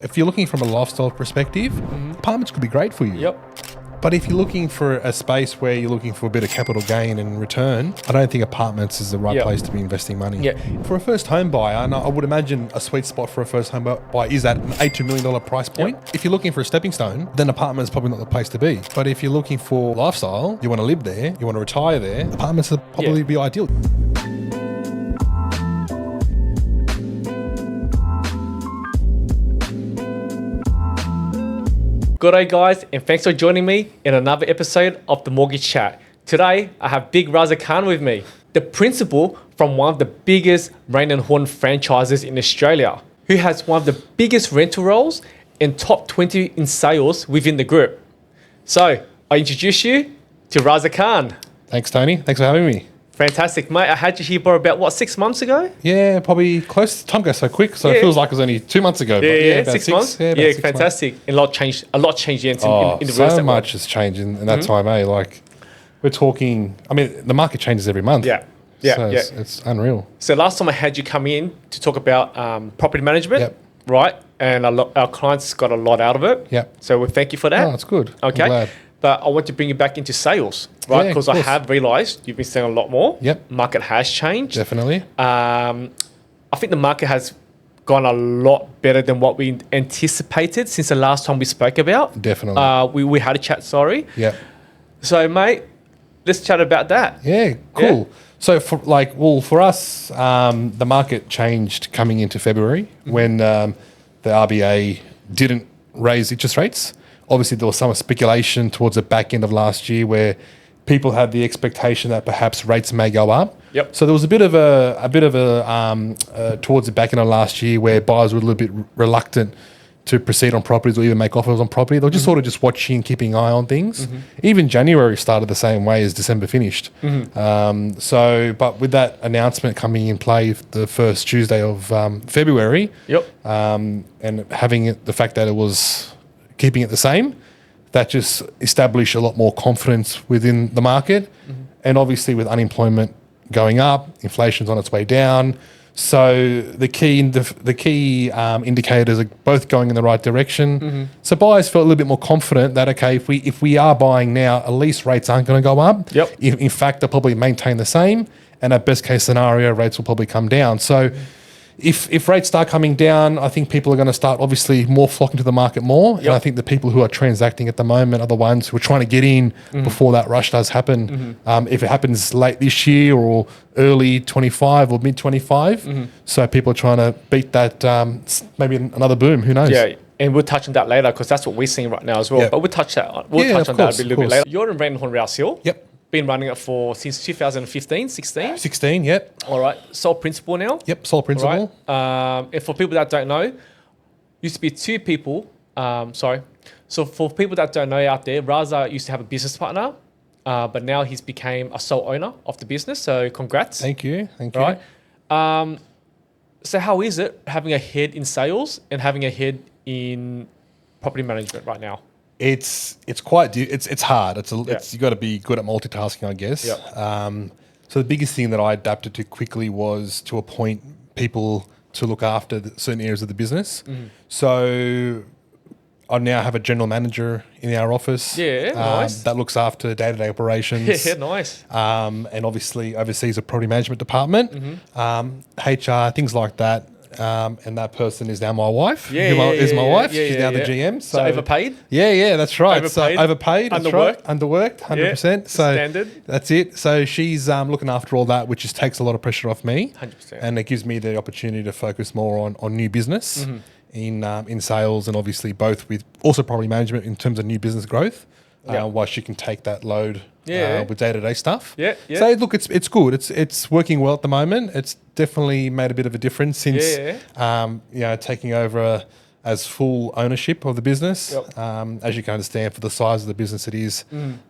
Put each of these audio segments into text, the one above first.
If you're looking from a lifestyle perspective, apartments could be great for you. Yep. But if you're looking for a space where you're looking for a bit of capital gain and return, I don't think apartments is the right place to be investing money. Yeah. For a first home buyer, and I would imagine a sweet spot for a first home buyer is at an $8 to $1 million price point. Yep. If you're looking for a stepping stone, then apartment's probably not the place to be. But if you're looking for lifestyle, you want to live there, you want to retire there, apartments would probably be ideal. Good day, guys, and thanks for joining me in another episode of the Mortgage Chat. Today, I have Big Raza Khan with me, the principal from one of the biggest Raine Horne franchises in Australia, who has one of the biggest rental rolls and top 20 in sales within the group. So, I introduce you to Raza Khan. Thanks, Tony. Thanks for having me. Fantastic, mate. I had you here for about, 6 months ago? Yeah, probably close. Time goes so quick, so it feels like it was only 2 months ago. Yeah, About 6 months. Yeah, Yeah, 6 fantastic. And a lot changed in the real so estate much has changed in that time, eh? Like, we're talking, I mean, the market changes every month. Yeah. It's unreal. So last time I had you come in to talk about property management, right? And our clients got a lot out of it. Yep. So we thank you for that. Oh, that's good. Okay. I'm glad. But I want to bring you back into sales, right? Yeah, Because I have realised you've been selling a lot more. Yep. Market has changed. Definitely. I think the market has gone a lot better than what we anticipated since the last time we spoke about. Definitely. We had a chat, sorry. Yep. So, mate, let's chat about that. Yeah, cool. Yeah. So, for us, the market changed coming into February when the RBA didn't raise interest rates. Obviously, there was some speculation towards the back end of last year where people had the expectation that perhaps rates may go up. Yep. So there was a bit of a towards the back end of last year where buyers were a little bit reluctant to proceed on properties or even make offers on property. They were just sort of just watching, keeping an eye on things. Even January started the same way as December finished. But with that announcement coming in play the first Tuesday of February, and having the fact that it was keeping it the same, that just established a lot more confidence within the market. And obviously with unemployment going up, inflation's on its way down. So the key indicators are both going in the right direction. So buyers felt a little bit more confident that, okay, if we are buying now, at least rates aren't going to go up. In fact, they'll probably maintain the same. And at best case scenario, rates will probably come down. So if rates start coming down, I think people are going to start obviously more flocking to the market more. And I think the people who are transacting at the moment are the ones who are trying to get in before that rush does happen. If it happens late this year or early 25 or mid 25, so people are trying to beat that, maybe another boom, who knows? Yeah, and we'll touch on that later because that's what we're seeing right now as well. Yep. But we'll touch on that a little bit later. You're in Raine Horne Rouse Hill. Yep. Been running it since 2015, 16? 16, yep. All right. Sole principal now? Yep, sole principal. Right. And for people that don't know, used to be two people. So for people that don't know out there, Raza used to have a business partner, but now he's became a sole owner of the business. So congrats. Thank you. Right. So how is it having a head in sales and having a head in property management right now? It's hard. You got to be good at multitasking, I guess. Yep. So the biggest thing that I adapted to quickly was to appoint people to look after certain areas of the business. So I now have a general manager in our office. Yeah, nice. That looks after day-to-day operations. Yeah, nice. And obviously oversees a property management department, HR, things like that. And that person is now my wife. Is my wife. She's now the GM. So overpaid? Yeah, that's right. Overpaid? So overpaid. That's Underworked? Right. Underworked, 100%. So standard. That's it. So she's looking after all that, which just takes a lot of pressure off me. 100%. And it gives me the opportunity to focus more on new business in sales, and obviously both with also property management in terms of new business growth, while she can take that load with day-to-day stuff. So look, it's good. It's working well at the moment. It's definitely made a bit of a difference since taking over as full ownership of the business. As you can understand, for the size of the business it is,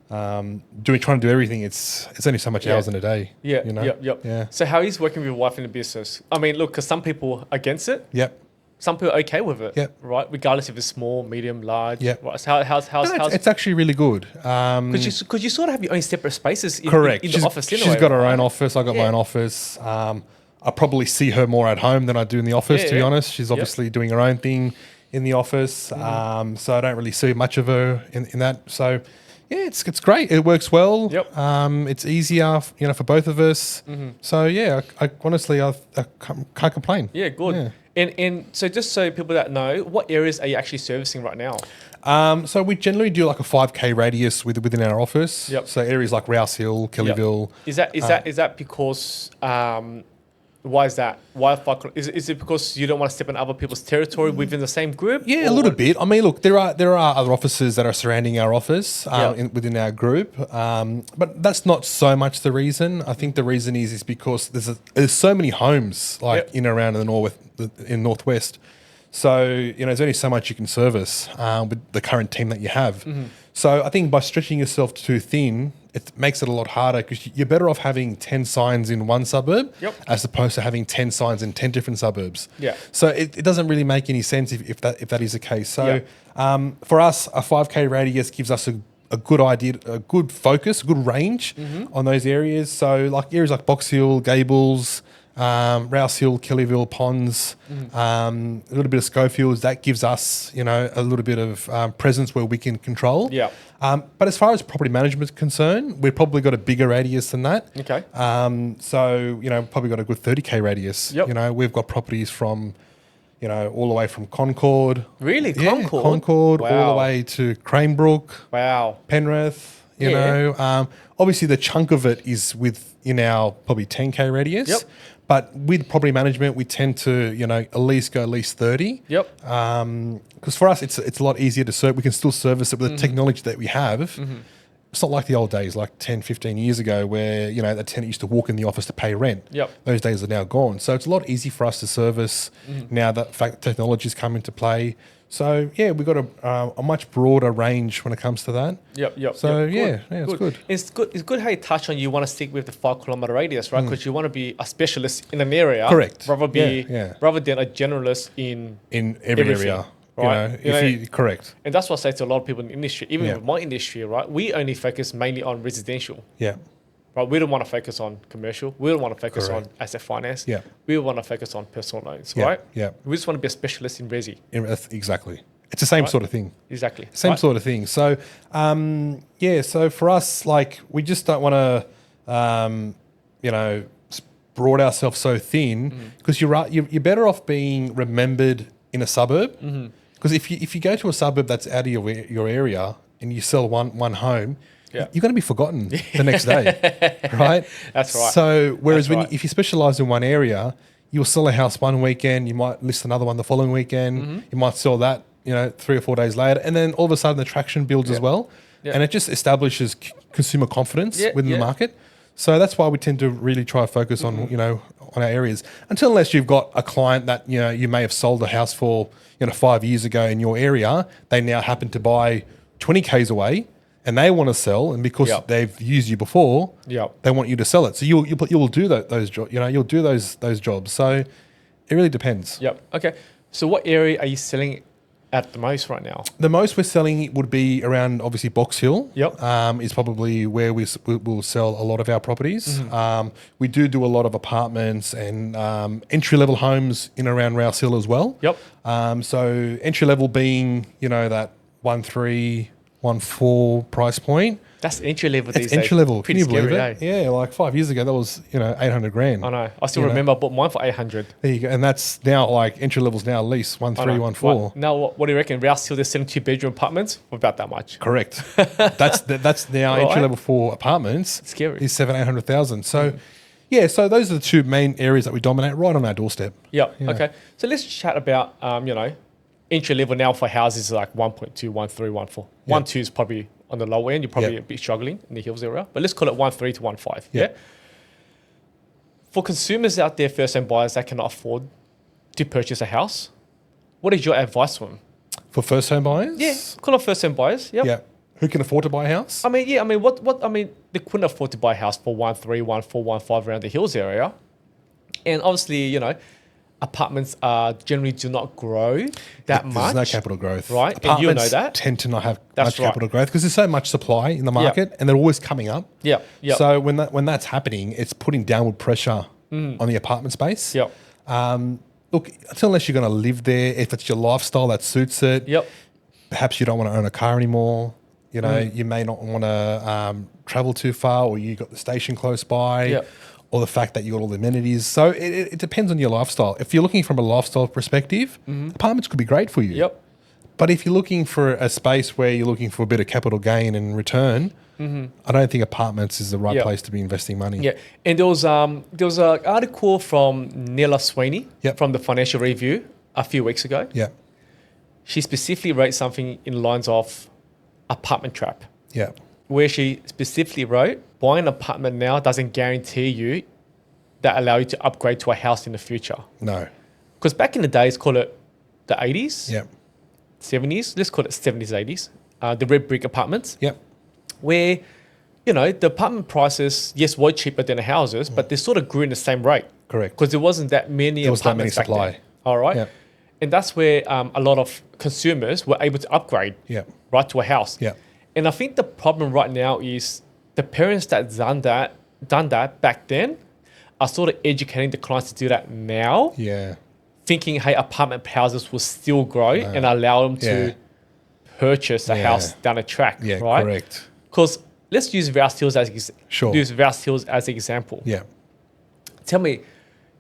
trying to do everything. It's only so much hours in a day. Yeah. So how is working with your wife in the business? I mean, look, because some people are against it. Yep. Some people are okay with it. Yep. Right. Regardless if it's small, medium, large. Yep. Right. So how's it's actually really good. Because you sort of have your own separate spaces in the office. She's got her own office. I got my own office. I probably see her more at home than I do in the office, to be honest. She's obviously doing her own thing in the office, so I don't really see much of her in that. So, yeah, it's great. It works well. Yep. It's easier, for both of us. So yeah, I honestly I can't complain. Yeah, good. Yeah. And so just so people that know, what areas are you actually servicing right now? So we generally do like a 5K radius within our office. Yep. So areas like Rouse Hill, Kellyville. Yep. Is that because why is that? Why is it because you don't want to step on other people's territory within the same group? Yeah, a little bit. I mean, look, there are other offices that are surrounding our office within our group, but that's not so much the reason. I think the reason is because there's so many homes in and around in Northwest. So, there's only so much you can service with the current team that you have. So I think by stretching yourself too thin, it makes it a lot harder because you're better off having 10 signs in one suburb as opposed to having 10 signs in 10 different suburbs. Yeah. So it doesn't really make any sense if that is the case. So for us, a 5K radius gives us a good idea, a good focus, a good range on those areas. So like areas like Box Hill, Gables, Rouse Hill, Kellyville, Ponds, a little bit of Schofields, that gives us, a little bit of presence where we can control. Yeah. But as far as property management is concerned, we've probably got a bigger radius than that. Okay. So, probably got a good 30K radius. Yep. We've got properties from, all the way from Concord. Really? Yeah, Concord? Concord, all Wow. the way to Cranebrook. Wow. Penrith, obviously the chunk of it is within our probably 10K radius. Yep. But with property management, we tend to, at least 30. Yep. Because for us, it's a lot easier to serve. We can still service it with the technology that we have. It's not like the old days, like 10, 15 years ago, where, the tenant used to walk in the office to pay rent. Yep. Those days are now gone. So it's a lot easier for us to service now that technology's come into play. So, yeah, we've got a much broader range when it comes to that. Yep. So, Yep. it's good. It's good how you touch on you want to stick with the 5 kilometer radius, right? Because you want to be a specialist in an area. Correct. Rather Yeah. rather than a generalist in every everything, area. right? Correct. And that's what I say to a lot of people in the industry, even Yeah. with my industry, right? We only focus mainly on residential. Yeah. Right, we don't want to focus on commercial. We don't want to focus Correct. on asset finance. Yeah. We want to focus on personal loans, Yeah. right? Yeah. We just want to be a specialist in resi. Exactly. It's the same sort of thing. Exactly. Same right? sort of thing. So, so for us, we just don't want to, broad ourselves so thin because you're better off being remembered in a suburb. Because if you go to a suburb that's out of your area and you sell one home, you're going to be forgotten the next day, right? That's right. So whereas That's if you specialize in one area, you'll sell a house one weekend, you might list another one the following weekend, you might sell that 3 or 4 days later, and then all of a sudden the traction builds as well, and it just establishes consumer confidence within the market. So that's why we tend to really try to focus on on our areas, unless you've got a client that you may have sold a house for 5 years ago in your area, they now happen to buy 20 k's away. And they want to sell, and because they've used you before, they want you to sell it. So you'll do those jobs. You'll do those jobs. So it really depends. Yep. Okay. So what area are you selling at the most right now? The most we're selling would be around obviously Box Hill. Yep. Is probably where we'll sell a lot of our properties. We do a lot of apartments and entry level homes in and around Rouse Hill as well. Yep. So entry level being that 1.3, 1.4 price point. That's entry level. It's entry level. Can you believe it? Eh? Yeah, like 5 years ago, that was 800 grand. I know. I still remember I bought mine for 800. There you go, and that's now like entry levels now at least 1.3, 1.4. Right. Now, what do you reckon? Rouse Hill, they're selling 2-bedroom apartments for about that much. Correct. that's now entry level for apartments. It's scary. Is 700,000. So. Yeah, so those are the two main areas that we dominate right on our doorstep. Yeah. Okay. So let's chat about entry level now for houses is like 1.2, 1.3, 1.4. 1.2 is probably on the low end. You're probably a bit struggling in the hills area, but let's call it 1.3 to 1.5. Yeah. For consumers out there, first-time buyers that cannot afford to purchase a house, what is your advice for them? For first-home buyers? Yeah, call it first-time buyers. Yep. Yeah. Who can afford to buy a house? I mean, what they couldn't afford to buy a house for 1.3, 1.4, 1.5 around the hills area, and obviously, apartments generally do not grow that much. There's no capital growth. Right, Apartments and you know that. tend to not have That's much capital growth because there's so much supply in the market and they're always coming up. Yeah. So when that's happening, it's putting downward pressure on the apartment space. Yeah. Look, unless you're going to live there, if it's your lifestyle that suits it, Yep. perhaps you don't want to own a car anymore. You know, you may not want to travel too far, or you got the station close by, Yep. or the fact that you got all the amenities. So it depends on your lifestyle. If you're looking from a lifestyle perspective, apartments could be great for you. Yep. But if you're looking for a space where you're looking for a bit of capital gain and return, I don't think apartments is the right Yep. place to be investing money. Yeah, and there was an article from Nella Sweeney Yep. from the Financial Review a few weeks ago. Yeah. She specifically wrote something in lines of apartment trap, Yeah. where she specifically wrote, buying an apartment now doesn't guarantee you that allow you to upgrade to a house in the future. No. Because back in the days, call it the 80s, Yeah. 70s, let's call it 70s, 80s, the red brick apartments, Yeah. where, you know, the apartment prices, yes, were cheaper than the houses, but they sort of grew in the same rate. Correct. Because there wasn't that many There was that apartments many back then. supply. All right. Yeah. And that's where a lot of consumers were able to upgrade Yeah. right to a house. Yeah. And I think the problem right now is the parents that done that back then are sort of educating the clients to do that now, Yeah. thinking, hey, apartment houses will still grow and allow them Yeah. to purchase a Yeah. house down a track, Yeah. right? Correct. Because let's use Rouse Hills Sure. use Rouse Hills as an example. Yeah. Tell me,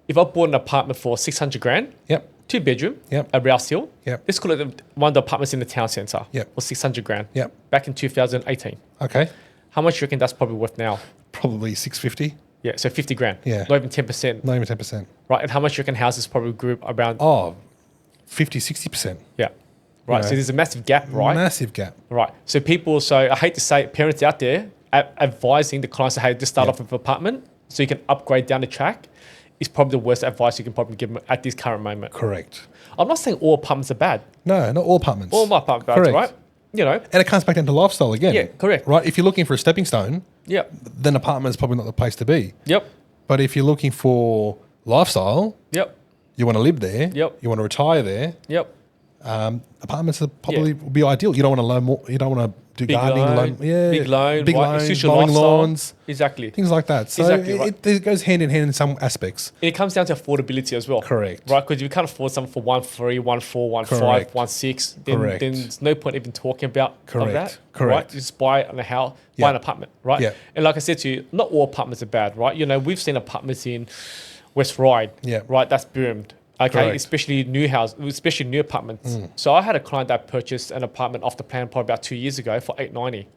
if I bought an apartment for 600 grand, Yep. 2-bedroom, Yep. at Rouse Hill, Yep. let's call it one of the apartments in the town centre, Yep. for 600 grand, Yep. back in 2018. Okay. How much do you reckon that's probably worth now? Probably 650. Yeah, so 50 grand. Yeah. Not even 10%. Not even 10%. Right, and how much do you reckon houses probably grew around? Oh, 50, 60%. Yeah. Right, know. so there's a massive gap, right? Massive gap. Right. So people, I hate to say it, parents out there advising the clients, hey, just start off with an apartment so you can upgrade down the track is probably the worst advice you can probably give them at this current moment. Correct. I'm not saying all apartments are bad. No, not all apartments. All my apartments are bad, Correct. right? You know, And it comes back down to lifestyle again. Yeah, correct. Right? If you're looking for a stepping stone, yep, then apartment is probably not the place to be. yep, But if you're looking for lifestyle, yep, you want to live there, Yep. you want to retire there, yep. apartments are probably would be ideal. You don't want to loan more. You don't want to do Big gardening, loan, big loan, big right, loans, suits your mowing lifestyle. lawns, Exactly. things like that. So Exactly right. it goes hand in hand in some aspects. And it comes down to affordability as well. Correct. Right? Because if you can't afford something for 1.3, 1.4, 1.5, Correct. 1.6, Correct. then there's no point even talking about of Correct. that. Correct. Right? You just buy a house, Yeah. buy an apartment, right? Yeah. And like I said to you, not all apartments are bad, right? You know, we've seen apartments in West Ryde, Yeah. right? That's boomed. Okay, Correct. especially especially new apartments. So I had a client that purchased an apartment off the plan probably about 2 years ago for $890.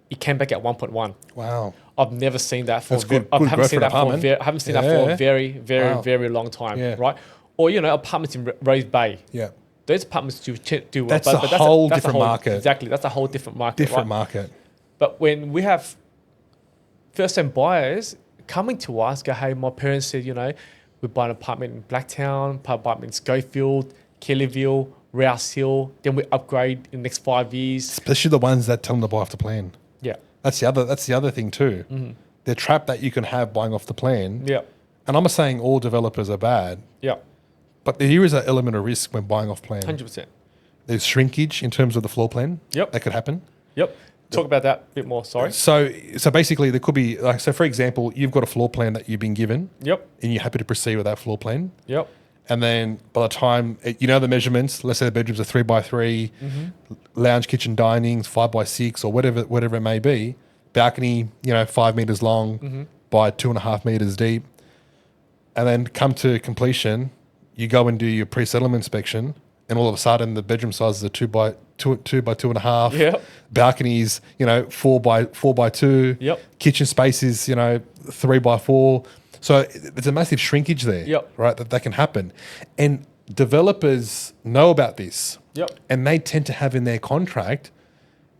It came back at 1.1. Wow. I've never seen that for. That's good- I good haven't growth seen for an that for. apartment. I haven't seen that for Yeah. a very, very, Wow. very long time. Yeah. Right? Or apartments in Rose Bay. Yeah. Those apartments do well. That's a whole different market. Exactly, that's a whole different market. Different right? market. But when we have first-time buyers coming to us, go, hey, my parents said, we buy an apartment in Blacktown, apartment in Schofield, Kellyville, Rouse Hill, then we upgrade in the next 5 years. Especially the ones that tell them to buy off the plan. Yeah. That's the other thing too. The trap that you can have buying off the plan. Yeah. And I'm not saying all developers are bad, Yeah. but there is an element of risk when buying off plan. 100%. There's shrinkage in terms of the floor plan. Yep. That could happen. Yep. Talk about that a bit more. Sorry. So basically there could be for example, you've got a floor plan that you've been given Yep. and you're happy to proceed with that floor plan. Yep. And then by the time the measurements, let's say the bedrooms are 3x3, lounge, kitchen, dinings, 5x6 or whatever it may be, balcony, 5 meters long by 2.5 meters deep. And then come to completion, you go and do your pre-settlement inspection, and all of a sudden the bedroom sizes are 2 by 2.5. Yep. Balconies, 4 by 2. Yep. Kitchen spaces, 3 by 4. So there's a massive shrinkage there, Yep. right? That can happen, and developers know about this, Yep. and they tend to have in their contract,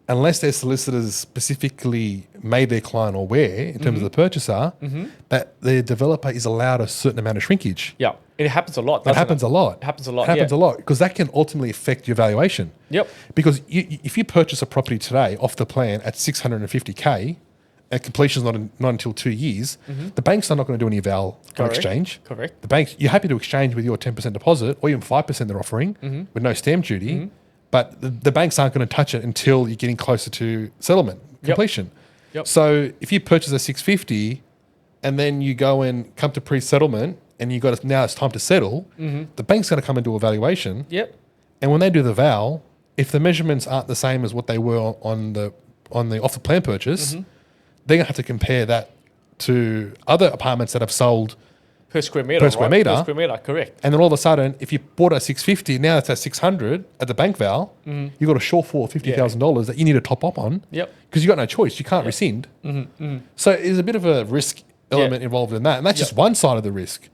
unless their solicitors specifically made their client aware in terms of the purchaser, that the developer is allowed a certain amount of shrinkage. Yeah. It happens a lot. It doesn't happens a lot. It happens a lot. It happens yeah. a lot because that can ultimately affect your valuation. Yep. Because if you purchase a property today off the plan at 650K, and completion is not until 2 years, the banks are not going to do any val on Correct. exchange. Correct. The banks, you're happy to exchange with your 10% deposit or even 5% they're offering with no stamp duty, but the banks aren't going to touch it until you're getting closer to settlement, completion. Yep. So if you purchase a 650 and then you go and come to pre-settlement and now it's time to settle, the bank's going to come and do a valuation. Yep. And when they do the val, if the measurements aren't the same as what they were on the off the plan purchase, they're going to have to compare that to other apartments that have sold Per square meter. Per square meter. Per square meter, correct. and then all of a sudden, if you bought at 650, now it's at 600 at the bank val, you've got a shortfall of $50,000 that you need to top up on. Yep. Because you've got no choice. You can't rescind. So there's a bit of a risk element involved in that. And that's just one side of the risk.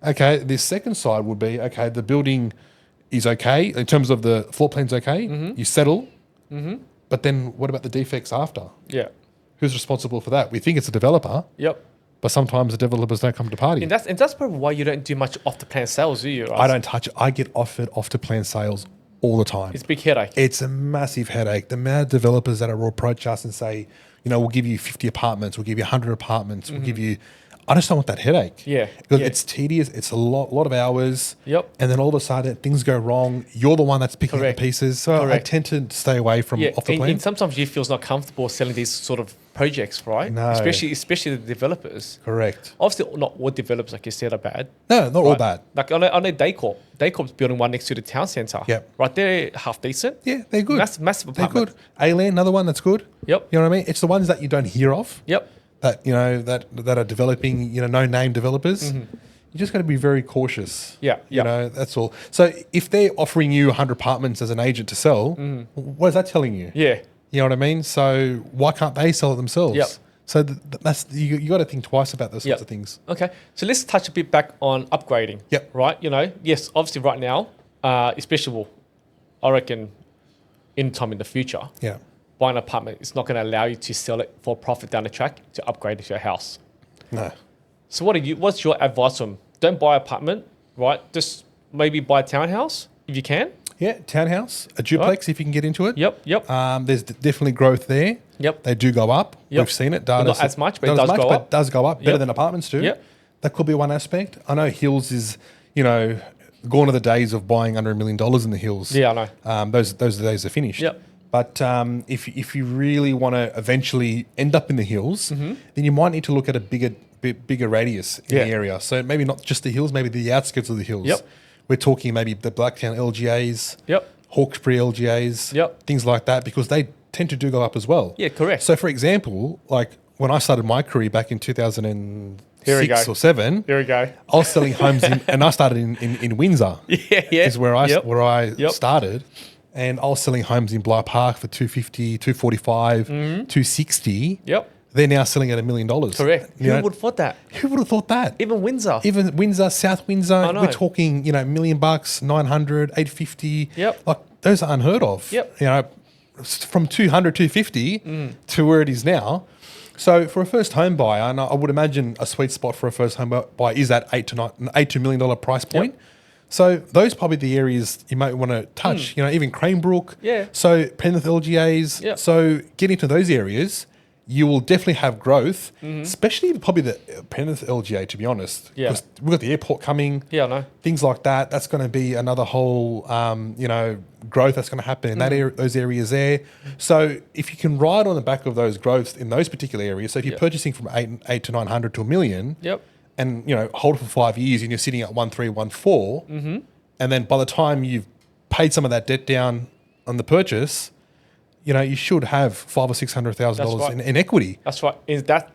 Okay, the second side would be, okay, the building is okay in terms of the floor plan's okay. You settle. But then what about the defects after? Yeah. Who's responsible for that? We think it's a developer. Yep. But sometimes the developers don't come to party. And that's probably why you don't do much off the plan sales, do you? Right? I don't touch it. I get offered off to plan sales all the time. It's a big headache. It's a massive headache. The amount of developers that will approach us and say, we'll give you 50 apartments, we'll give you 100 apartments, we'll give you... I just don't want that headache. Yeah. Because it's tedious. It's a lot of hours. Yep. And then all of a sudden things go wrong. You're the one that's picking up the pieces. So I tend to stay away from off the plan. And sometimes you feel not comfortable selling these sort of projects, right? No. Especially the developers. Correct. Obviously, not all developers, like you said, are bad. No, not all bad. Like I know Daycorp. Daycorp's building one next to the town centre. Yep. Right, they're half decent. Yeah, they're good. Massive They're apartment. good. A-Land, another one that's good. Yep. You know what I mean? It's the ones that you don't hear of. Yep. That that are developing, no name developers. You just got to be very cautious. Yeah, that's all. So if they're offering you 100 apartments as an agent to sell, what is that telling you? Yeah. You know what I mean? So why can't they sell it themselves? Yep. So that's you got to think twice about those sorts of things. Okay, so let's touch a bit back on upgrading. Yep. Right. Yes, obviously right now, especially, I reckon, in time in the future. Yeah. Buying an apartment is not going to allow you to sell it for profit down the track to upgrade it to a house. No. So what's your advice on? Don't buy an apartment, right? Just maybe buy a townhouse if you can. Yeah, townhouse, a duplex if you can get into it. Yep. There's definitely growth there. Yep. They do go up. Yep. We've seen it. But not as much, but it does go up. But it does go up better than apartments do. Yep. That could be one aspect. I know Hills is, gone are the days of buying under $1 million in the Hills. Yeah, I know. Those days are finished. Yep. But if you really want to eventually end up in the Hills, then you might need to look at a bigger radius in the area. So maybe not just the Hills, maybe the outskirts of the Hills. Yep. We're talking maybe the Blacktown LGAs, Hawkesbury LGAs, things like that, because they tend to do go up as well. Yeah, correct. So for example, like when I started my career back in 2006 or 7, Here we go. I was selling homes and I started in Windsor. Yeah. Is where I started. And I was selling homes in Bligh Park for 250, 245, 260. Yep. They're now selling at $1 million. Correct. Who would have thought that? Who would have thought that? Even Windsor. Even Windsor, South Windsor. I know. We're talking, $1 million, 900, 850. Yep. Like those are unheard of. Yep. From 200, 250 to where it is now. So for a first home buyer, and I would imagine a sweet spot for a first home buyer is that $8 to $1 million price point. Yep. So those are probably the areas you might want to touch. Even Cranebrook. Yeah. So Penrith LGAs. Yeah. So getting to those areas, you will definitely have growth, especially probably the Penrith LGA, to be honest. Yeah. Because we've got the airport coming. Yeah, I know. Things like that. That's going to be another whole, growth that's going to happen in those areas there. So if you can ride on the back of those growths in those particular areas, so if you're purchasing from 8 to 900 to $1 million. Yep. And hold it for 5 years, and you're sitting at 1.314, and then by the time you've paid some of that debt down on the purchase, you should have $500,000 or $600,000 in equity. That's right.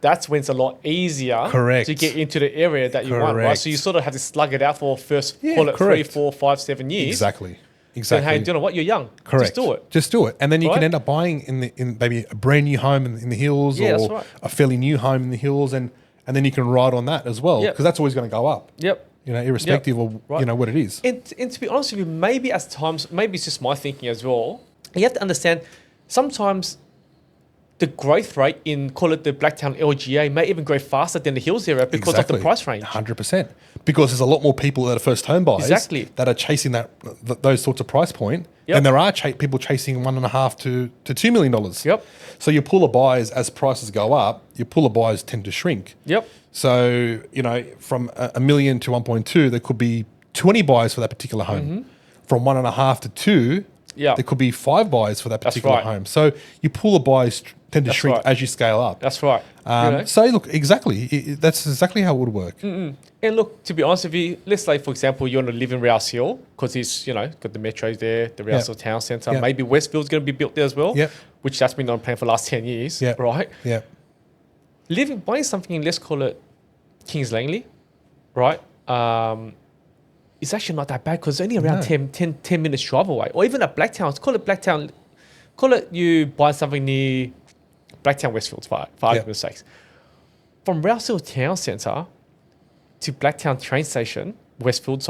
That's when it's a lot easier to get into the area that you want, right? So you sort of have to slug it out for first, call it 3, 4, 5, 7 years. Exactly. Then, hey, do you know what? You're young. Correct. Just do it. And then you can end up buying in maybe a brand new home in the Hills or a fairly new home in the Hills, and then you can ride on that as well, because that's always going to go up. Yep. Irrespective of what it is. And to be honest with you, maybe at times, maybe it's just my thinking as well. You have to understand, sometimes the growth rate in, call it the Blacktown LGA, may even grow faster than the Hills area because of the price range. 100%. Because there's a lot more people that are first home buyers that are chasing those sorts of price point. And there are people chasing $1.5 to $2 million. Yep. So your pool of buyers, as prices go up, your pool of buyers tend to shrink. Yep. So, from $1 million to 1.2, there could be 20 buyers for that particular home. From 1.5 to 2, there could be 5 buyers for that particular home. So your pool of buyers tend to shrink right. as you scale up. That's right. So look, exactly. That's exactly how it would work. And look, to be honest with you, let's say, for example, you want to live in Rouse Hill because it's, got the metros there, the Rouse Hill Town Centre. Yep. Maybe Westfield's going to be built there as well, Yep. which that's been on plan for the last 10 years, Yep. right? Yeah. Buying something in, let's call it Kings Langley, right? It's actually not that bad because it's only around 10 minutes drive away. Or even at Blacktown, call it Blacktown. Call it you buy something near Blacktown Westfield, for argument's sake. From Rouse Hill Town Centre to Blacktown train station, Westfield,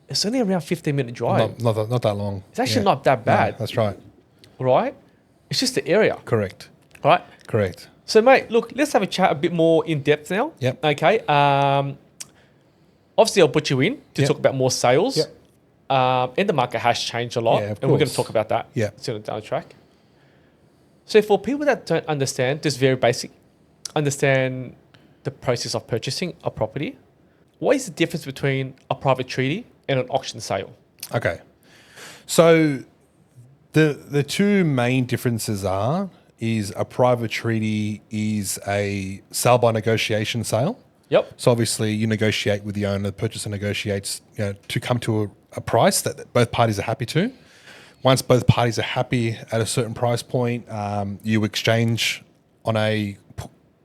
it's only around 15-minute drive. Not that long. It's actually not that bad. No, that's right. Right? It's just the area. Correct. Right? Correct. So, mate, look, let's have a chat a bit more in depth now. Yep. Okay. Obviously, I'll put you in to talk about more sales. Yep. And the market has changed a lot. Yeah, of and we're going to course. talk about that Yeah. down the track. So, for people that don't understand, just very basic, understand the process of purchasing a property, what is the difference between a private treaty and an auction sale? Okay. So the two main differences is a private treaty is a sale by negotiation sale. Yep. So obviously you negotiate with the owner, the purchaser negotiates to come to a price that both parties are happy to. Once both parties are happy at a certain price point, you exchange on a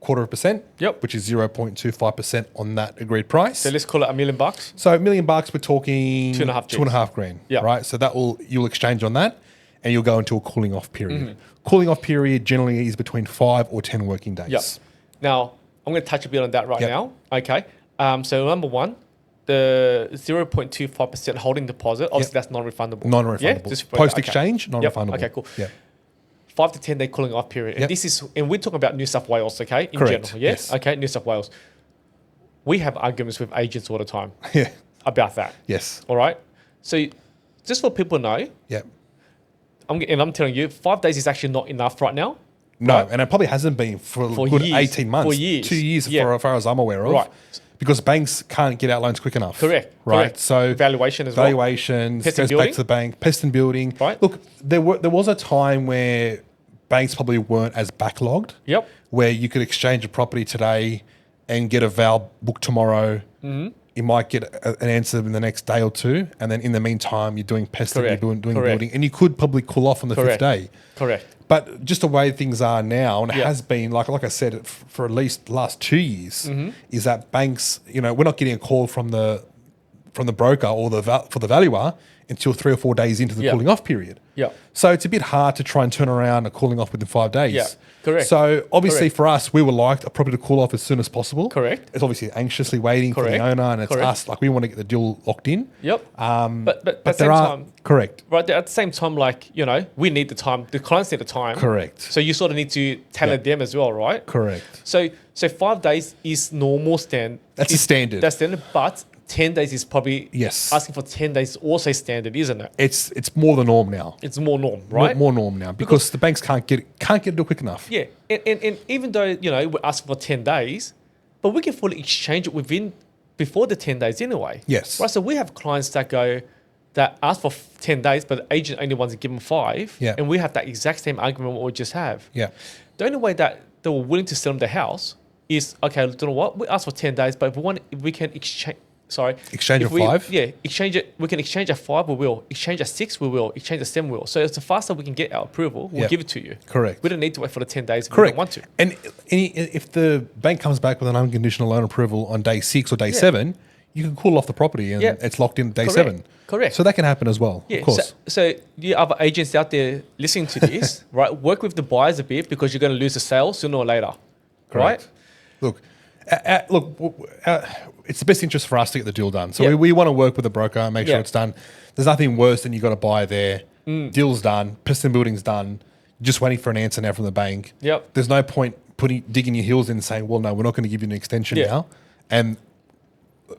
0.25%, Yep. which is 0.25% on that agreed price. So, let's call it $1 million. So $1 million, we're talking $2.5 grand, Yep. right? So you'll exchange on that, and you'll go into a cooling off period. Cooling off period generally is between 5 or 10 working days. Yep. Now, I'm going to touch a bit on that right now. Okay. So, number one, the 0.25% holding deposit, obviously that's non-refundable. Non-refundable. Yeah? Post-exchange, non-refundable. Yep. Okay, cool. Yeah. 5 to 10 day cooling off period. And and we're talking about New South Wales, okay? In Correct. general, yeah? Yes. Okay, New South Wales. We have arguments with agents all the time Yeah. about that. Yes. All right? So, just for people to know, Yeah. I'm telling you, 5 days is actually not enough right now. No, Right? and it probably hasn't been for a good years. 18 months. For years. 2 years, Yeah. for as far as I'm aware of. Right. Because banks can't get out loans quick enough. Correct. Right. Correct. So Valuation as well. valuations Pest goes and back building. to the bank. Pest and building. Right. Look, there was a time where banks probably weren't as backlogged. Yep. Where you could exchange a property today and get a val booked tomorrow. Mm-hmm. You might get an answer in the next day or two, and then in the meantime, you're doing pesting, Correct. you're doing Correct. building, and you could probably cool off on the Correct. 5th day. Correct. But just the way things are now, and it Yeah. has been like I said for at least the last 2 years, is that banks, we're not getting a call from the broker or for the valuer until 3 or 4 days into the Yeah. cooling off period. Yeah. So it's a bit hard to try and turn around a cooling off within 5 days. Yeah. Correct. So obviously Correct. for us, we would like a property to cool off as soon as possible. Correct. It's obviously anxiously waiting for Correct. the owner, and it's Correct. us. Like we want to get the deal locked in. Yep. But at the But same there are time, correct. right there, at the same time, we need the time. The clients need the time. Correct. So you sort of need to tailor them as well, right? Correct. So 5 days is normal stand. That's a standard. That's standard, but 10 days is probably Yes. asking for 10 days is also standard, isn't it? It's more the norm now. It's more norm, right? More norm now because the banks can't get it done quick enough. Yeah, and even though we're asking for 10 days, but we can fully exchange it before the 10 days anyway. Yes. Right. So we have clients that ask for 10 days, but the agent only wants to give them 5. Yeah. And we have that exact same argument what we just have. Yeah. The only way that they were willing to sell them the house is okay. You know what? We asked for 10 days, but if we can exchange. Exchange if at 5? Yeah, exchange it. We can exchange at 5. We will exchange at 6. We will exchange at 7. We will. So it's the faster we can get our approval, we'll Yeah. give it to you. Correct. We don't need to wait for the 10 days if we Correct. don't want to. And if the bank comes back with an unconditional loan approval on day 6 or day 7, you can call off the property and Yeah. it's locked in day Correct. 7. Correct. So that can happen as well. Yeah, Of course. So you other agents out there listening to this, right? Work with the buyers a bit because you're going to lose the sale sooner or later, right? Look, it's the best interest for us to get the deal done. So we want to work with the broker and make sure Yeah. it's done. There's nothing worse than you got to buy there. Deal's done, piston building's done, just waiting for an answer now from the bank. Yep. There's no point digging your heels in and saying, well, no, we're not going to give you an extension Yeah. now. And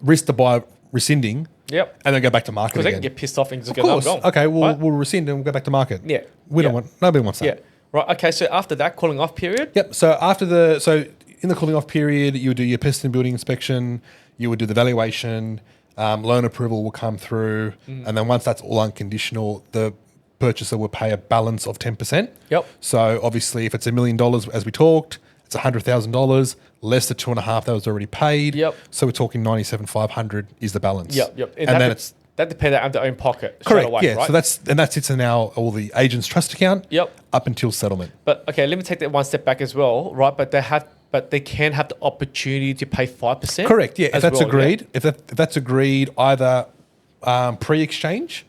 risk the buyer rescinding Yep. and then go back to market Because they again. can get pissed off and just Of go, no, I'm course. gone. Okay, Right? we'll rescind and we'll go back to market. Yeah. We don't Yeah. want, nobody wants that. Yeah. Right. Okay. So after that cooling off period, Yep. So in the cooling off period, you would do your piston building inspection, you would do the valuation, loan approval will come through, and then once that's all unconditional, the purchaser will pay a balance of 10%. Yep. So obviously, if it's $1 million, as we talked, it's $100,000 less the 2.5 that was already paid. Yep. So we're talking 97,500 is the balance. Yep. And then it's that depends on their own pocket. correct. Away, yeah. right? So that sits in all the agent's trust account. Yep. Up until settlement. But okay, let me take that one step back as well, right? But they can have the opportunity to pay 5%. Correct. Yeah. If that's well, agreed, yeah? if that's agreed either pre-exchange.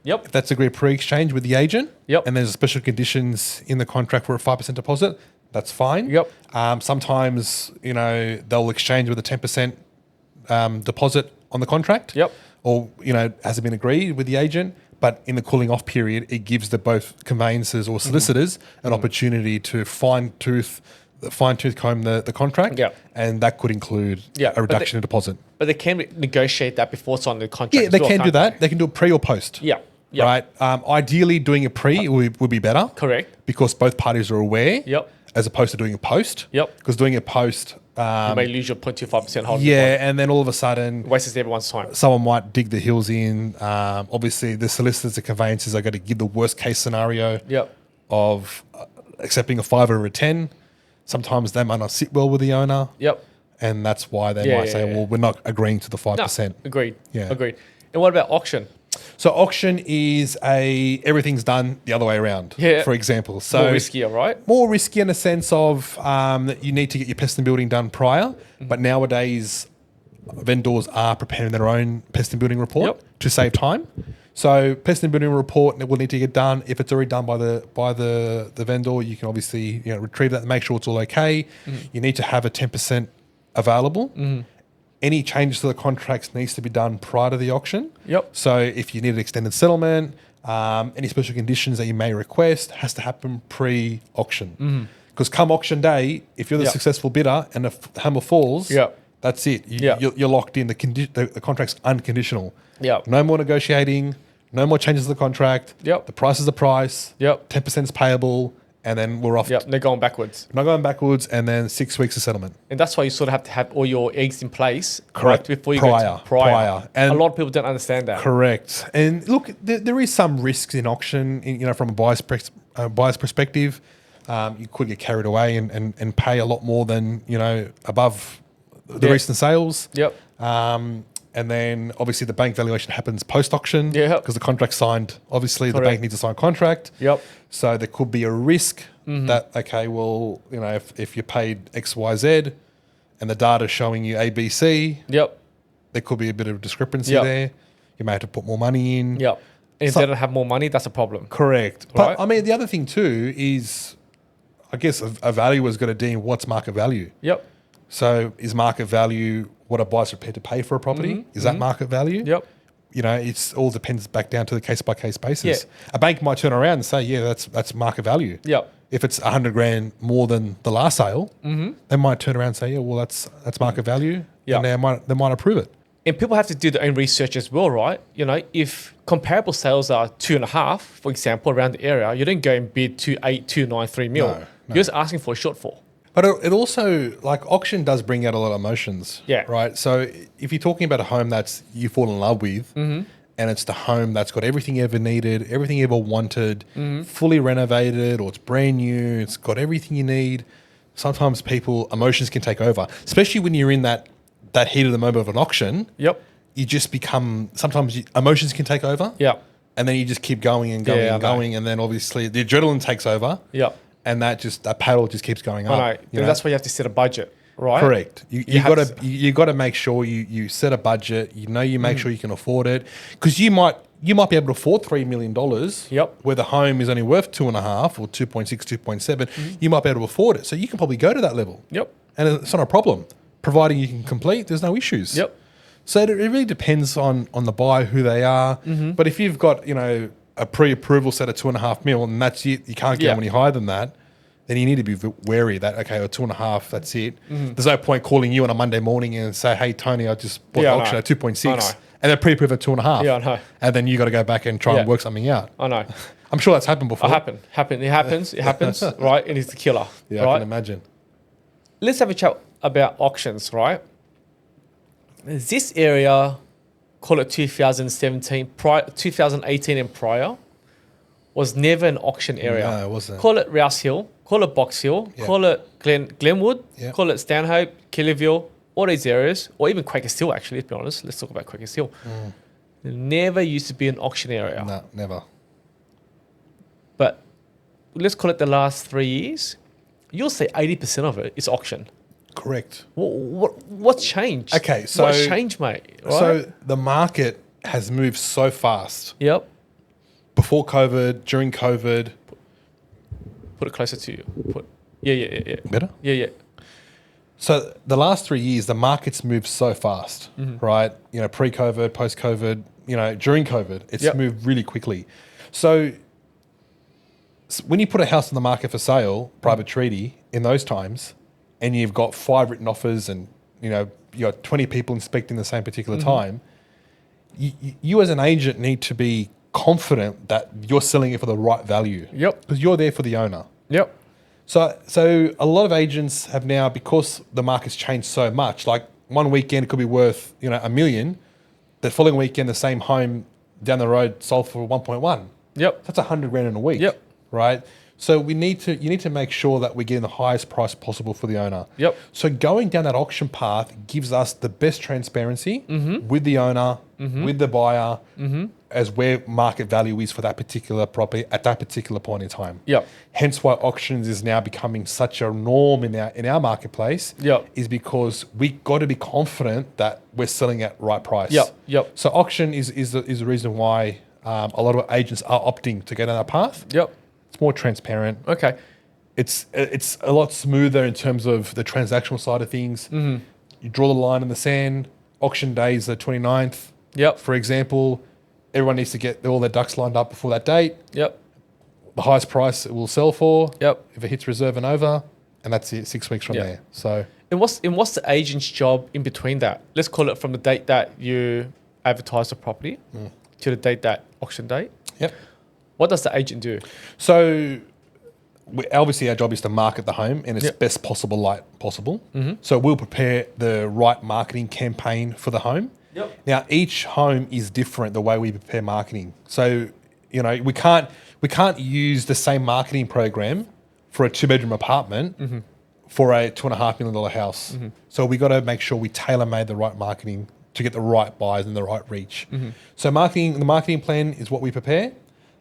Yep. If that's agreed pre-exchange with the agent. Yep. And there's special conditions in the contract for a 5% deposit. That's fine. Yep. Sometimes they'll exchange with a 10% deposit on the contract. Yep. Or hasn't been agreed with the agent. But in the cooling off period, it gives the both conveyancers or solicitors an opportunity to fine tooth comb the contract. Yeah. And that could include a reduction in deposit. But they can negotiate that before signing the contract. Yeah, they can do that. They can do it pre or post. Yeah. Yep. Right. Ideally, doing a pre would be better. Correct. Because both parties are aware. Yep. As opposed to doing a post. Yep. Because doing a post. You may lose your 0.25% hold. Yeah, and then all of a sudden, wastes everyone's time. Someone might dig the heels in. Obviously, the solicitors, the conveyancers are going to give the worst case scenario. Yep. Of accepting a 5 or a 10. Sometimes they might not sit well with the owner. Yep. And that's why they might say, well, we're not agreeing to the 5%. No, agreed. Yeah. Agreed. And what about auction? So auction is everything's done the other way around. Yeah. For example, so more riskier, right? More risky in a sense of that you need to get your pest and building done prior. But nowadays, vendors are preparing their own pest and building report to save time. So pest and building report will need to get done. If it's already done by the vendor, you can obviously retrieve that and make sure it's all okay. You need to have a 10% available. Any changes to the contracts needs to be done prior to the auction. Yep. So if you need an extended settlement, any special conditions that you may request has to happen pre-auction. Because come auction day, if you're the successful bidder and the hammer falls, that's it. You're locked in. The contract's unconditional. No more negotiating. No more changes to the contract. The price is the price. 10% is payable. And then we're off. They're going backwards. Not going backwards, and then 6 weeks of settlement. And that's why you sort of have to have all your eggs in place. Correct. Right, before you prior. go to prior. And a lot of people don't understand that. Correct. And look, there is some risks in auction, from a buyer's perspective. You could get carried away and pay a lot more than, above the recent sales. And then obviously the bank valuation happens post-auction because the contract's signed. Obviously the bank needs to sign a contract. So there could be a risk that, okay, well, if you paid X, Y, Z and the data's showing you A, B, C, there could be a bit of discrepancy there. You may have to put more money in. And if they don't have more money, that's a problem. Correct. Right? But I mean, the other thing too is, I guess a valuer is going to deem what's market value. So is market value what a buyer's prepared to pay for a property? Is that market value? It's all depends back down to the case by case basis. A bank might turn around and say, that's market value. If it's $100,000 more than the last sale, they might turn around and say, well, that's market value. And they might approve it. And people have to do their own research as well, right? If comparable sales are 2.5, for example, around the area, you don't go and bid 2.8, mil. No. You're just asking for a shortfall. But it also, auction does bring out a lot of emotions. Right? So if you're talking about a home that's you fall in love with, and it's the home that's got everything you ever needed, everything you ever wanted, fully renovated, or it's brand new, it's got everything you need, sometimes emotions can take over. Especially when you're in that heat of the moment of an auction. You just become, sometimes emotions can take over. And then you just keep going and going and going. And then obviously the adrenaline takes over. And that paddle just keeps going up. Right. That's why you have to set a budget, right? Correct. You got to make sure you set a budget. You make sure you can afford it, because you might be able to afford $3 million. Where the home is only worth 2.5 or 2.6, 2.7. You might be able to afford it, so you can probably go to that level. And it's not a problem, providing you can complete. There's no issues. So it really depends on the buyer, who they are. But if you've got a pre-approval set of 2.5 mil, and that's it, you can't get any higher than that, then you need to be wary that, okay, well, 2.5, that's it. There's no point calling you on a Monday morning and say, hey, Tony, I just bought the auction at 2.6, and then pre-approve at 2.5. I know. And then you got to go back and try and work something out. I know. I'm sure that's happened before. It happens, right? And it's the killer. Yeah, right? I can imagine. Let's have a chat about auctions, right? This area, call it 2017, 2018 and prior, was never an auction area. No, it wasn't. Call it Rouse Hill, call it Box Hill, Yeah. call it Glenwood, Yeah. call it Stanhope, Kellyville, all these areas, or even Quakers Hill, actually, let's be honest. Let's talk about Quakers Hill. It never used to be an auction area. No, never. But let's call it the last 3 years. You'll say 80% of it is auction. Correct. What's changed? Okay, so what's changed, mate? Right? So the market has moved so fast. Yep. Before COVID, during COVID. Put it closer to you. Yeah. Better? Yeah. So the last 3 years, the market's moved so fast, right? You know, pre-COVID, post-COVID, you know, during COVID, it's moved really quickly. So when you put a house on the market for sale, private treaty, in those times, and you've got 5 written offers and, you know, you got 20 people inspecting the same particular time, you as an agent need to be confident that you're selling it for the right value. Yep. Because you're there for the owner. Yep. So a lot of agents have now, because the market's changed so much, like one weekend it could be worth, you know, $1 million. The following weekend, the same home down the road sold for 1.1. Yep. That's $100,000 in a week. Yep. Right. So you need to make sure that we're getting the highest price possible for the owner. Yep. So going down that auction path gives us the best transparency with the owner, with the buyer, as where market value is for that particular property at that particular point in time. Yep. Hence why auctions is now becoming such a norm in our marketplace. Yep. Is because we got to be confident that we're selling at right price. Yep. So auction is the reason why a lot of agents are opting to go down that path. Yep. It's more transparent. Okay. It's a lot smoother in terms of the transactional side of things. You draw the line in the sand. Auction day is the 29th. Yep. For example, everyone needs to get all their ducks lined up before that date. Yep. The highest price it will sell for. Yep. If it hits reserve and over, and that's it, 6 weeks from there. So, And what's the agent's job in between that? Let's call it from the date that you advertise the property to the date that auction date. yep. What does the agent do? So, obviously, our job is to market the home in its best possible light possible. So, we'll prepare the right marketing campaign for the home. Yep. Now, each home is different the way we prepare marketing. So, you know, we can't use the same marketing program for a 2-bedroom apartment for a $2.5 million house. So, we got to make sure we tailor-made the right marketing to get the right buyers and the right reach. So, the marketing plan is what we prepare.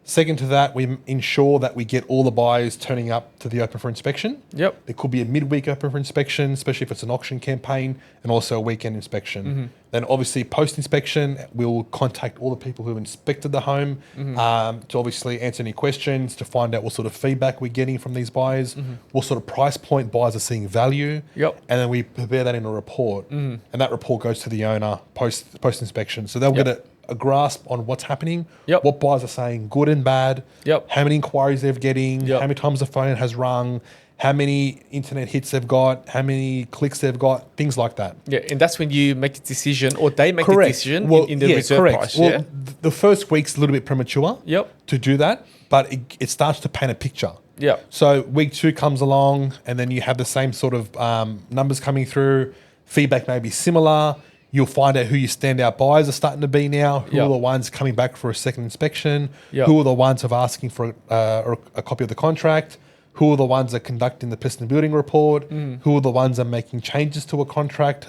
Second to that, we ensure that we get all the buyers turning up to the open for inspection. Yep. There could be a midweek open for inspection, especially if it's an auction campaign, and also a weekend inspection. Then obviously post-inspection, we'll contact all the people who inspected the home to obviously answer any questions, to find out what sort of feedback we're getting from these buyers, what sort of price point buyers are seeing value. Yep. And then we prepare that in a report. And that report goes to the owner post-inspection. So they'll get a grasp on what's happening, what buyers are saying, good and bad, how many inquiries they're getting, how many times the phone has rung, how many internet hits they've got, how many clicks they've got, things like that. Yeah, and that's when you make a decision, or they make the decision in the reserve price. Well, the first week's a little bit premature to do that, but it starts to paint a picture. Yeah. So week 2 comes along, and then you have the same sort of numbers coming through. Feedback may be similar. You'll find out who your standout buyers are starting to be now, who are the ones coming back for a second inspection, who are the ones who are asking for a copy of the contract, who are the ones that are conducting the piston building report, who are the ones that are making changes to a contract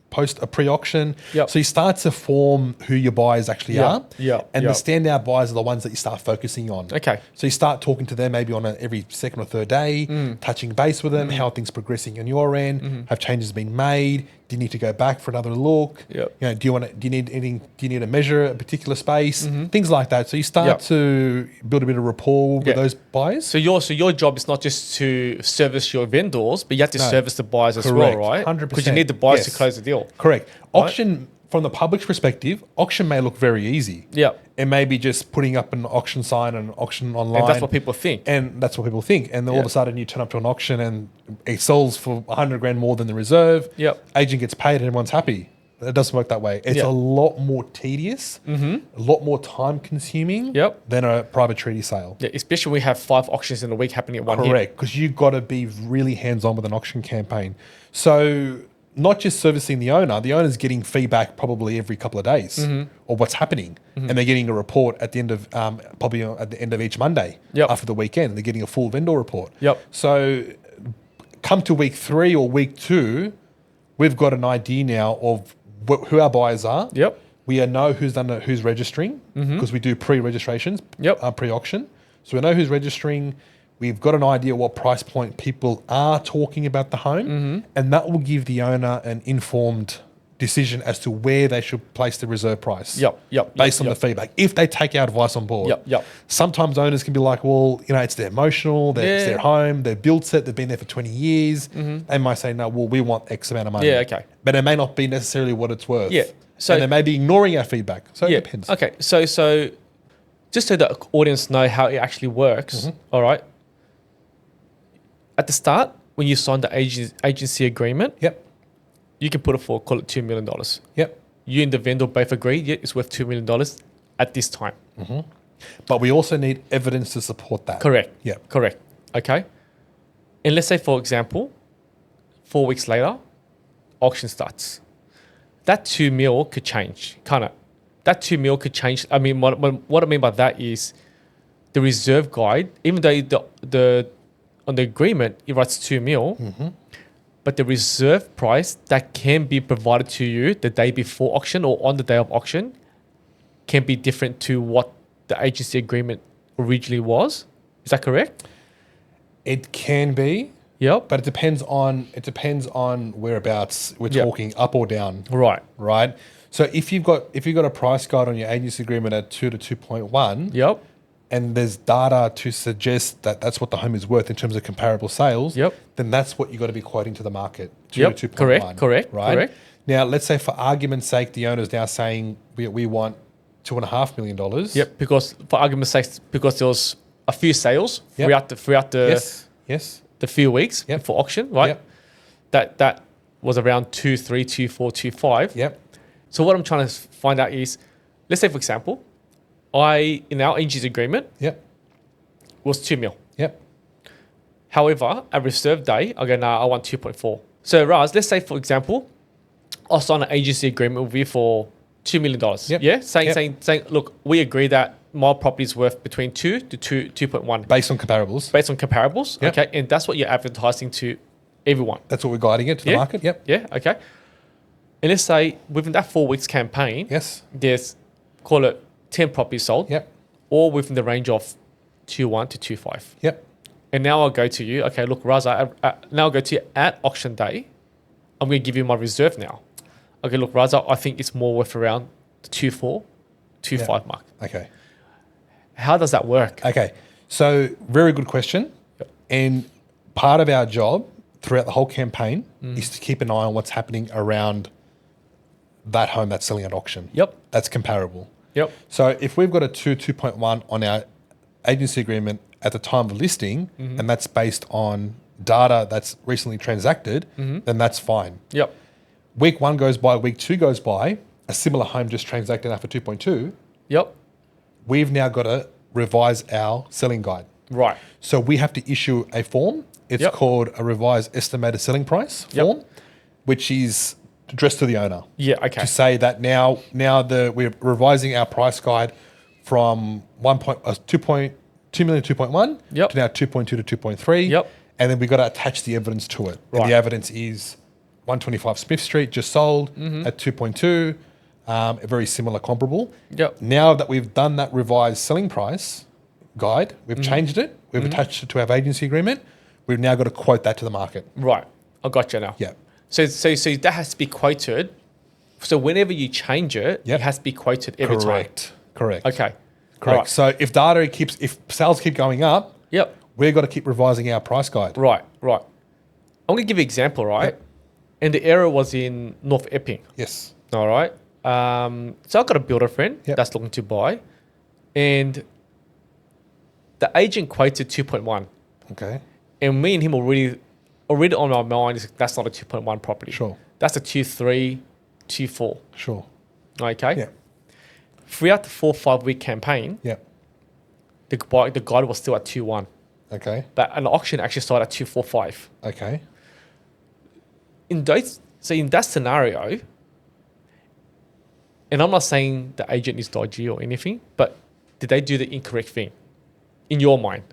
post a pre-auction. So you start to form who your buyers actually are. And the standout buyers are the ones that you start focusing on. Okay. So you start talking to them maybe on every second or third day, touching base with them, how are things progressing on your end, have changes been made, do you need to go back for another look? You know, do you need to measure a particular space? Things like that. So you start to build a bit of rapport with those buyers. So your job is not just to service your vendors, but you have to service the buyers as well, right? 100%. Because you need the buyers to close the deal. Correct. Auction, from the public's perspective, auction may look very easy. It may be just putting up an auction sign and auction online. And that's what people think. And then all of a sudden you turn up to an auction and it sells for $100,000 more than the reserve. Agent gets paid and everyone's happy. It doesn't work that way. It's a lot more tedious, a lot more time consuming than a private treaty sale. Especially when we have 5 auctions in a week happening at one hit. Correct, because you've got to be really hands-on with an auction campaign. So not just servicing the owner's getting feedback probably every couple of days or what's happening. And they're getting a report at the end of, probably at the end of each Monday after the weekend. They're getting a full vendor report. So come to week 3 or week 2, we've got an idea now of who our buyers are. We know who's registering because we do pre-registrations, pre-auction. So we know who's registering. We've got an idea what price point people are talking about the home, and that will give the owner an informed decision as to where they should place the reserve price. Based on the feedback, if they take our advice on board. Sometimes owners can be like, well, it's their emotional, it's their home, they've built it, they've been there for 20 years. They might say, no, well, we want X amount of money. But it may not be necessarily what it's worth. So and they may be ignoring our feedback. So it depends. Okay. So just so the audience know how it actually works, all right? At the start, when you sign the agency agreement, you can put it for, call it $2 million. You and the vendor both agree, it's worth $2 million at this time. But we also need evidence to support that. Correct. Correct. Okay. And let's say, for example, 4 weeks later, auction starts. That 2 mil could change, can't it? That 2 mil could change. I mean, what I mean by that is the reserve guide, even though on the agreement, it writes 2 mil, but the reserve price that can be provided to you the day before auction or on the day of auction can be different to what the agency agreement originally was. Is that correct? It can be. But it depends on whereabouts we're talking, up or down. Right. So if you've got a price guide on your agency agreement at 2 to 2.1, and there's data to suggest that that's what the home is worth in terms of comparable sales, then that's what you've got to be quoting to the market, 2 to 2.1. Correct. Now, let's say for argument's sake, the owner's now saying we want $2.5 million. Because for argument's sake, because there was a few sales throughout the few weeks before auction, right? That was around 2.3, 2.4, 2.5. So what I'm trying to find out is, let's say for example, in our agency agreement, was 2 mil. However, at reserve day, I go, I want 2.4. So Raz, let's say for example, I sign an agency agreement with you for $2 million. Saying, look, we agree that my property is worth between 2 to 2.1. Based on comparables. Okay. And that's what you're advertising to everyone. That's what we're guiding it to the market. Okay. And let's say within that 4 weeks campaign, there's, call it 10 properties sold, all within the range of 2.1 to 2.5. And now I'll go to you, okay, look, Raza, now I'll go to you at auction day. I'm going to give you my reserve now. Okay, look, Raza, I think it's more worth around the 2.4, 2.5 mark. Okay. How does that work? Okay. So very good question. And part of our job throughout the whole campaign is to keep an eye on what's happening around that home that's selling at auction. That's comparable. So if we've got a 2.1 on our agency agreement at the time of listing, and that's based on data that's recently transacted, then that's fine. Week 1 goes by, week 2 goes by, a similar home just transacted after 2.2. We've now got to revise our selling guide. So we have to issue a form. It's called a revised estimated selling price form, which is addressed to the owner. To say that now we're revising our price guide from 2 million 2.1 to now 2.2 to 2.3. And then we've got to attach the evidence to it. And the evidence is 125 Smith Street just sold at 2.2, a very similar comparable. Now that we've done that revised selling price guide, we've changed it, we've attached it to our agency agreement, we've now got to quote that to the market. I got you now. So that has to be quoted. So whenever you change it, it has to be quoted every time. Correct. Okay. Correct. So if if sales keep going up, we've got to keep revising our price guide. I'm going to give you an example, right? And the area was in North Epping. All right. So I've got a builder friend that's looking to buy, and the agent quoted 2.1. Okay. And me and him already on our mind is that's not a 2.1 property. That's a 2.3, 2.4. Okay. Throughout the 4-5 week campaign, the guide was still at 2.1. Okay. But an auction actually started at 2.45. Okay. In those So in that scenario, and I'm not saying the agent is dodgy or anything, but did they do the incorrect thing in your mind?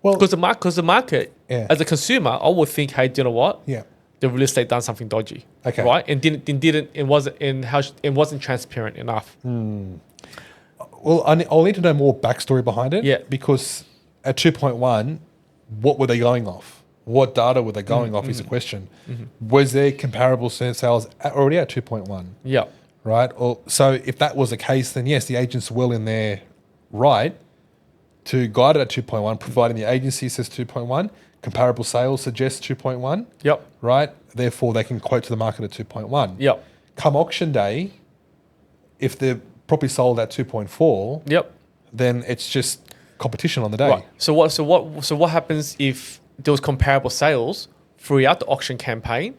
Well, Because the market, Yeah. as a consumer, I would think, hey, do you know what? yeah. The real estate done something dodgy, Okay. right? And it wasn't transparent enough. Well, I'll need to know more backstory behind it. Yeah. Because at 2.1, what were they going off? What data were they going off is the question. Was there comparable sales already at 2.1? Yeah, Right? Or, so if that was the case, then yes, the agent's well in their right to guide it at 2.1, providing the agency says 2.1, comparable sales suggests 2.1, yep, right? Therefore, they can quote to the market at 2.1. yep, Come auction day, if the property sold at 2.4, yep. then it's just competition on the day. Right. So what happens if there was comparable sales throughout the auction campaign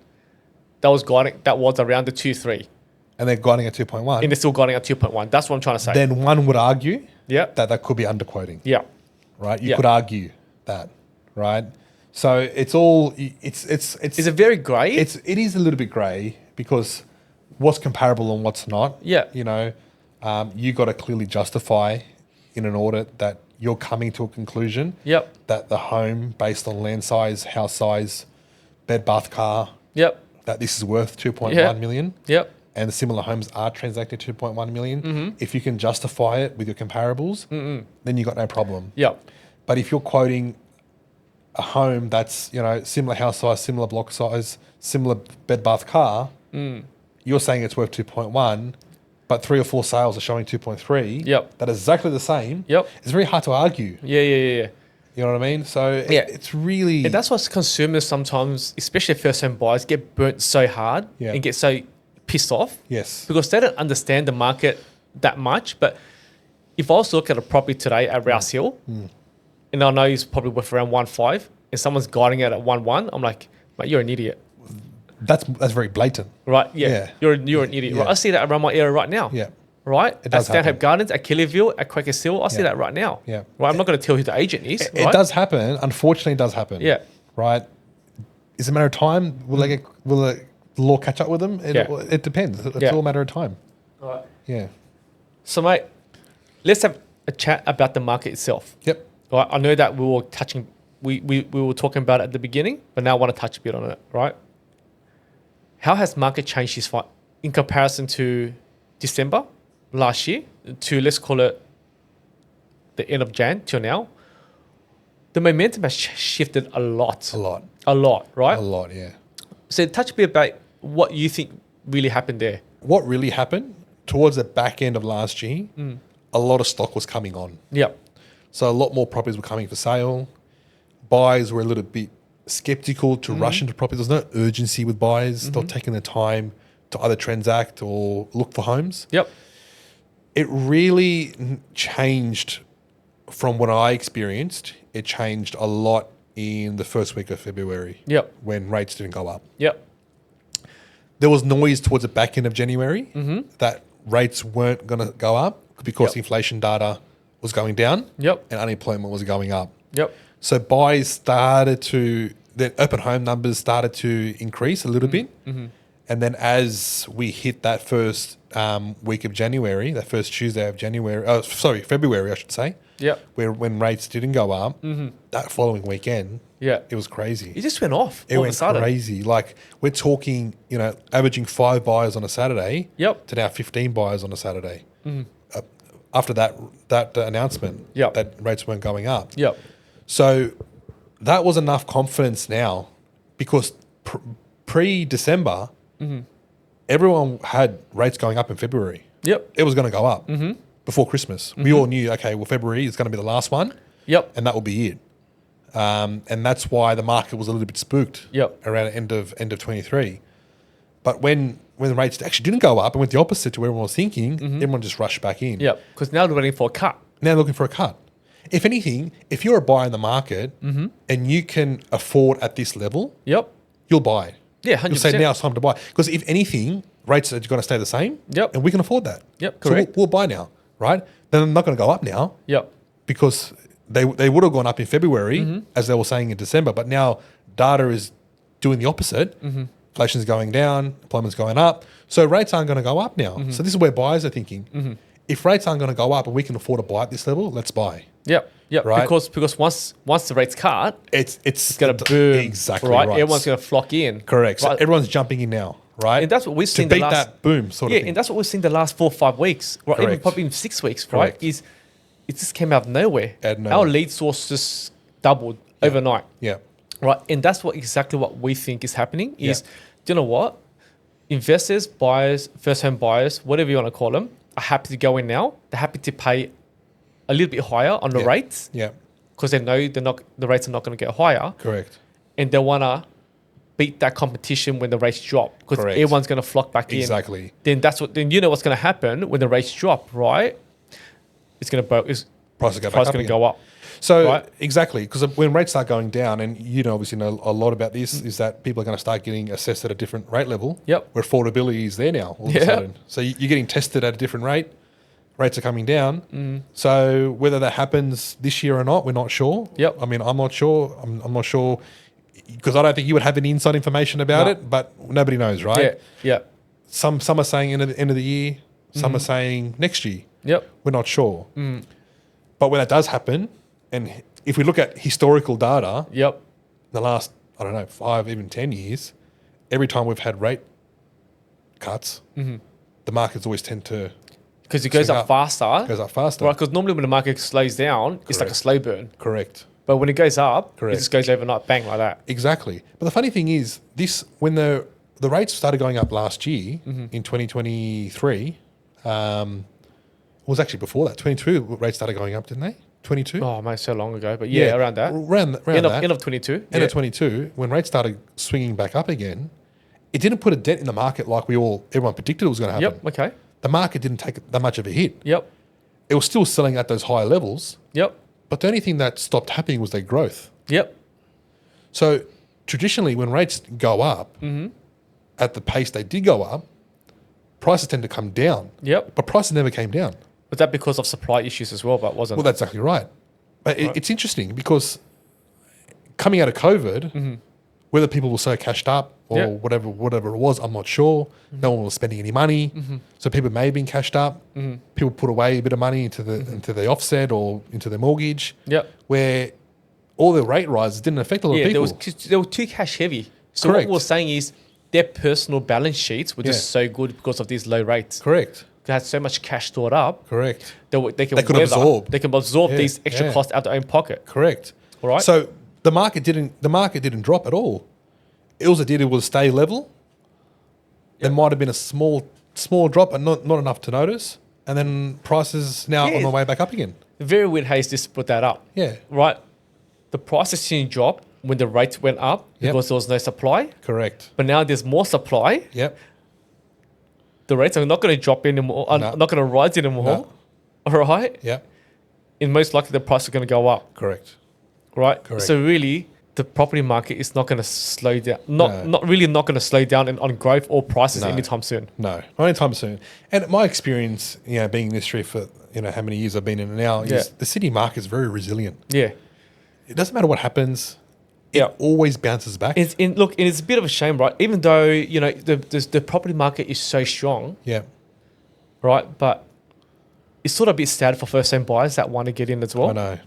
that was around the 2.3, And they're guiding at 2.1. and they're still guiding at 2.1? That's what I'm trying to say. Then one would argue Yeah, that could be underquoting, yeah, right? You Yeah. could argue that, right? So it's all it's Is it very grey? it is a little bit grey because what's comparable and what's not. Yeah. You know, you got to clearly justify in an audit that you're coming to a conclusion. Yep. That the home, based on land size, house size, bed, bath, car, Yep. that this is worth 2.1 Yeah. million. Yep. And the similar homes are transacting 2.1 million. Mm-hmm. If you can justify it with your comparables, then you got no problem. Yep. But if you're quoting a home that's, you know, similar house size, similar block size, similar bed, bath, car, you're saying it's worth 2.1, but 3 or 4 sales are showing 2.3. Yep. That is exactly the same. Yep. It's very hard to argue. Yeah. You know what I mean? So Yeah. it's really... And that's why consumers sometimes, especially first-time buyers, get burnt so hard Yeah. and get so pissed off Yes. because they don't understand the market that much. But if I was to look at a property today at Rouse Hill, and I know it's probably worth around 1.5, and someone's guiding it at 1.1, I'm like, mate, you're an idiot, That's very blatant. right? Yeah, Yeah. You're an idiot. Yeah. Right? I see that around my area right now. Yeah. Right? It does at Stanhope happen. Gardens, at Kellyville, at Quakers Hill, I see Yeah. that right now. Yeah. Right? I'm not going to tell who the agent is. It right? does happen. Unfortunately, it does happen. Yeah. Right? Is it a matter of time? Will the law catch up with them? It depends. It's Yeah. all a matter of time. All right. Yeah. So, mate, let's have a chat about the market itself. Yep. All right? I know that we were talking about it at the beginning, but now I want to touch a bit on it, right? How has market changed in comparison to December last year to, let's call it, the end of Jan till now? The momentum has shifted a lot. A lot. A lot, right? A lot, yeah. So touch a bit about what you think really happened there. What really happened towards the back end of last year, a lot of stock was coming on. Yep. So a lot more properties were coming for sale. Buyers were a little bit skeptical to rush into properties. There's no urgency with buyers. They're taking their time to either transact or look for homes. Yep. It really changed from what I experienced. It changed a lot in the first week of February. Yep. When rates didn't go up. Yep. There was noise towards the back end of January that rates weren't going to go up because Yep. inflation data was going down Yep. and unemployment was going up. Yep. So the open home numbers started to increase a little bit. And then as we hit that first week of January, that first Tuesday of February, I should say, Yep. when rates didn't go up, that following weekend, Yeah. it was crazy. It just went off It all went of a sudden. crazy. Like we're talking, averaging 5 buyers on a Saturday Yep. to now 15 buyers on a Saturday. After that announcement Yep. that rates weren't going up. Yep. So that was enough confidence now because pre-December, everyone had rates going up in February. Yep. It was going to go up before Christmas. We all knew, okay, well, February is going to be the last one Yep. and that will be it. And that's why the market was a little bit spooked Yep. around end of 23. But when the rates actually didn't go up and went the opposite to where everyone was thinking, everyone just rushed back in. Yep. Because now they're waiting for a cut. Now they're looking for a cut. If anything, if you're a buyer in the market and you can afford at this level, Yep. you'll buy. Yeah, 100%. You'll say now it's time to buy. Because if anything, rates are going to stay the same. Yep. And we can afford that. Yep, So correct. we'll buy now, right? Then they're not going to go up now Yep. because they would have gone up in February as they were saying in December. But now data is doing the opposite. inflation's going down, employment's going up. So rates aren't going to go up now. So this is where buyers are thinking. If rates aren't going to go up and we can afford to buy at this level, let's buy. Yep. Right? Because once the rates cut, it's going to boom. Exactly right. right. Everyone's going to flock in. Correct. Right? So everyone's jumping in now, right? And that's what we've seen to beat the last that boom sort of thing. and that's what we've seen the last 4 or 5 weeks, right? Even Correct. probably in 6 weeks, right? Correct. Is it just came out of nowhere. Out of nowhere. Our lead source just doubled overnight. Yeah. Right. And that's exactly what we think is happening is, Yeah. do you know what? Investors, buyers, first home buyers, whatever you want to call them, are happy to go in now. They're happy to pay a little bit higher on the rates Yeah. because they know the rates are not going to get higher. Correct. And they want to beat that competition when the rates drop because Correct. everyone's going to flock back in. Exactly. Then you know what's going to happen when the rates drop, right? It's going to Prices go back price up going to again. go up. So Right. exactly, because when rates start going down, and you know obviously know a lot about this, is that people are going to start getting assessed at a different rate level. Yep. Where affordability is there now all of Yeah. a sudden. So you're getting tested at a different rate. Rates are coming down. So whether that happens this year or not, we're not sure. Yep. I mean, I'm not sure. I'm not sure because I don't think you would have any inside information about No. it, but nobody knows, right? Yeah. Some are saying end of the year. Some are saying next year. Yep. We're not sure. But when that does happen, and if we look at historical data, Yep. the last, I don't know, 5, even 10 years, every time we've had rate cuts, the markets always tend to Because it goes swing up faster. goes up faster. Right, because normally when the market slows down, it's like a Correct. slow burn. Correct. But when it goes up, Correct. it just goes overnight, bang, like that. Exactly. But the funny thing is, when the rates started going up last year in 2023, it was actually before that. 22 rates started going up, didn't they? 22? Oh, mate, so long ago. But yeah, around that. Around End that. of 22. End of 22, when rates started swinging back up again, it didn't put a dent in the market like everyone predicted it was going to happen. Yep, okay. The market didn't take that much of a hit. Yep, It was still selling at those higher levels, yep, but the only thing that stopped happening was their growth. yep. So traditionally, when rates go up at the pace they did go up, prices tend to come down. Yep. But prices never came down. Was that because of supply issues as well? But wasn't Well, that's exactly right. But it's interesting because coming out of COVID, whether people were so cashed up or Yeah. whatever it was, I'm not sure. No one was spending any money, so people may have been cashed up. People put away a bit of money into the offset or into their mortgage. Yep. Where all the rate rises didn't affect a lot of Yeah, people. they were too cash heavy. So Correct. what we're saying is their personal balance sheets were just so good because of these low rates. Correct. They had so much cash stored up. Correct. They can could weather- absorb. They can absorb Yeah, these extra yeah. costs out their own pocket. Correct. All right. So the market didn't drop at all. All it did was stay level. There might have been a small drop, but not enough to notice. And then prices now Yeah. on the way back up again. Very weird Hayes just put that up. Yeah. Right. The prices didn't drop when the rates went up Yep. because there was no supply. Correct. But now there's more supply. Yep. The rates are not going to drop anymore. Are No. not going to rise anymore. No. All right. Yep. And most likely the price is going to go up. Correct. Right. Correct. So really, the property market is not going to slow down. Not going to slow down on growth or prices No. anytime soon. No, not anytime soon. And my experience, being in this industry for how many years I've been in it now, is Yeah. the city market is very resilient. Yeah. It doesn't matter what happens. Yeah. It always bounces back. It's a bit of a shame, right? Even though the property market is so strong, yeah. right? But it's sort of a bit sad for first-time buyers that want to get in as well. I know.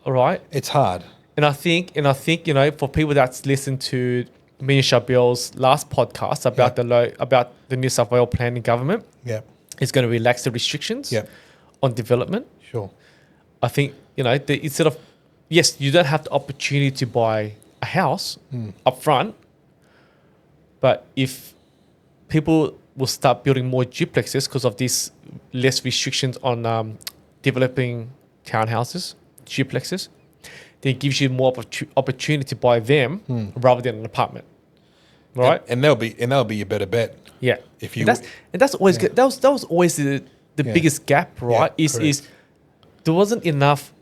All right. It's hard. And I think for people that's listened to me and Shabil's last podcast about the New South Wales planning government, Yeah. is going to relax the restrictions Yeah. on development. Sure. I think instead of yes, you don't have the opportunity to buy a house up front, but if people will start building more duplexes because of these less restrictions on developing townhouses, duplexes, then it gives you more opportunity to buy them rather than an apartment, right? And they'll be a better bet. Yeah, If you- and that's always good. That was always the biggest gap, right? Yeah, is correct. there wasn't enough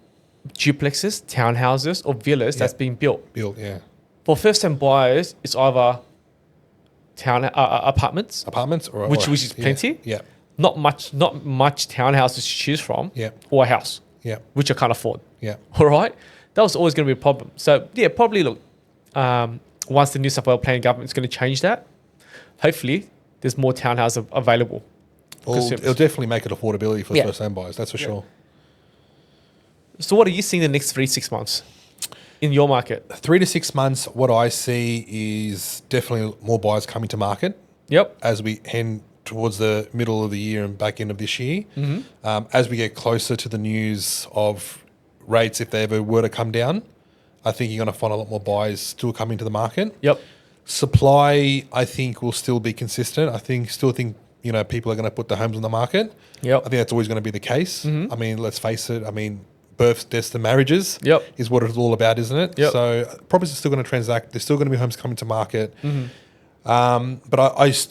duplexes, townhouses, or villas that's being built. Built, yeah. For first-time buyers, it's either apartments, Apartments or which is plenty. Yeah. Not much townhouses to choose from, Yeah. or a house, Yeah. which I can't afford. Yeah. All right, that was always going to be a problem. So yeah, probably look, once the New South Wales Planning Government is going to change that, hopefully there's more townhouses available. Well, it'll definitely make it affordability for first home buyers, that's for sure. So what are you seeing the next 3-6 months in your market? 3 to 6 months, what I see is definitely more buyers coming to market. Yep. As we head towards the middle of the year and back end of this year. As we get closer to the news of rates, if they ever were to come down, I think you're going to find a lot more buyers still coming to the market. Yep. Supply, I think, will still be consistent. Still think people are going to put the homes on the market. Yep. I think that's always going to be the case. I mean, let's face it. I mean, births, deaths, and marriages is what it's all about, isn't it? Yep. So properties are still going to transact. There's still going to be homes coming to market. But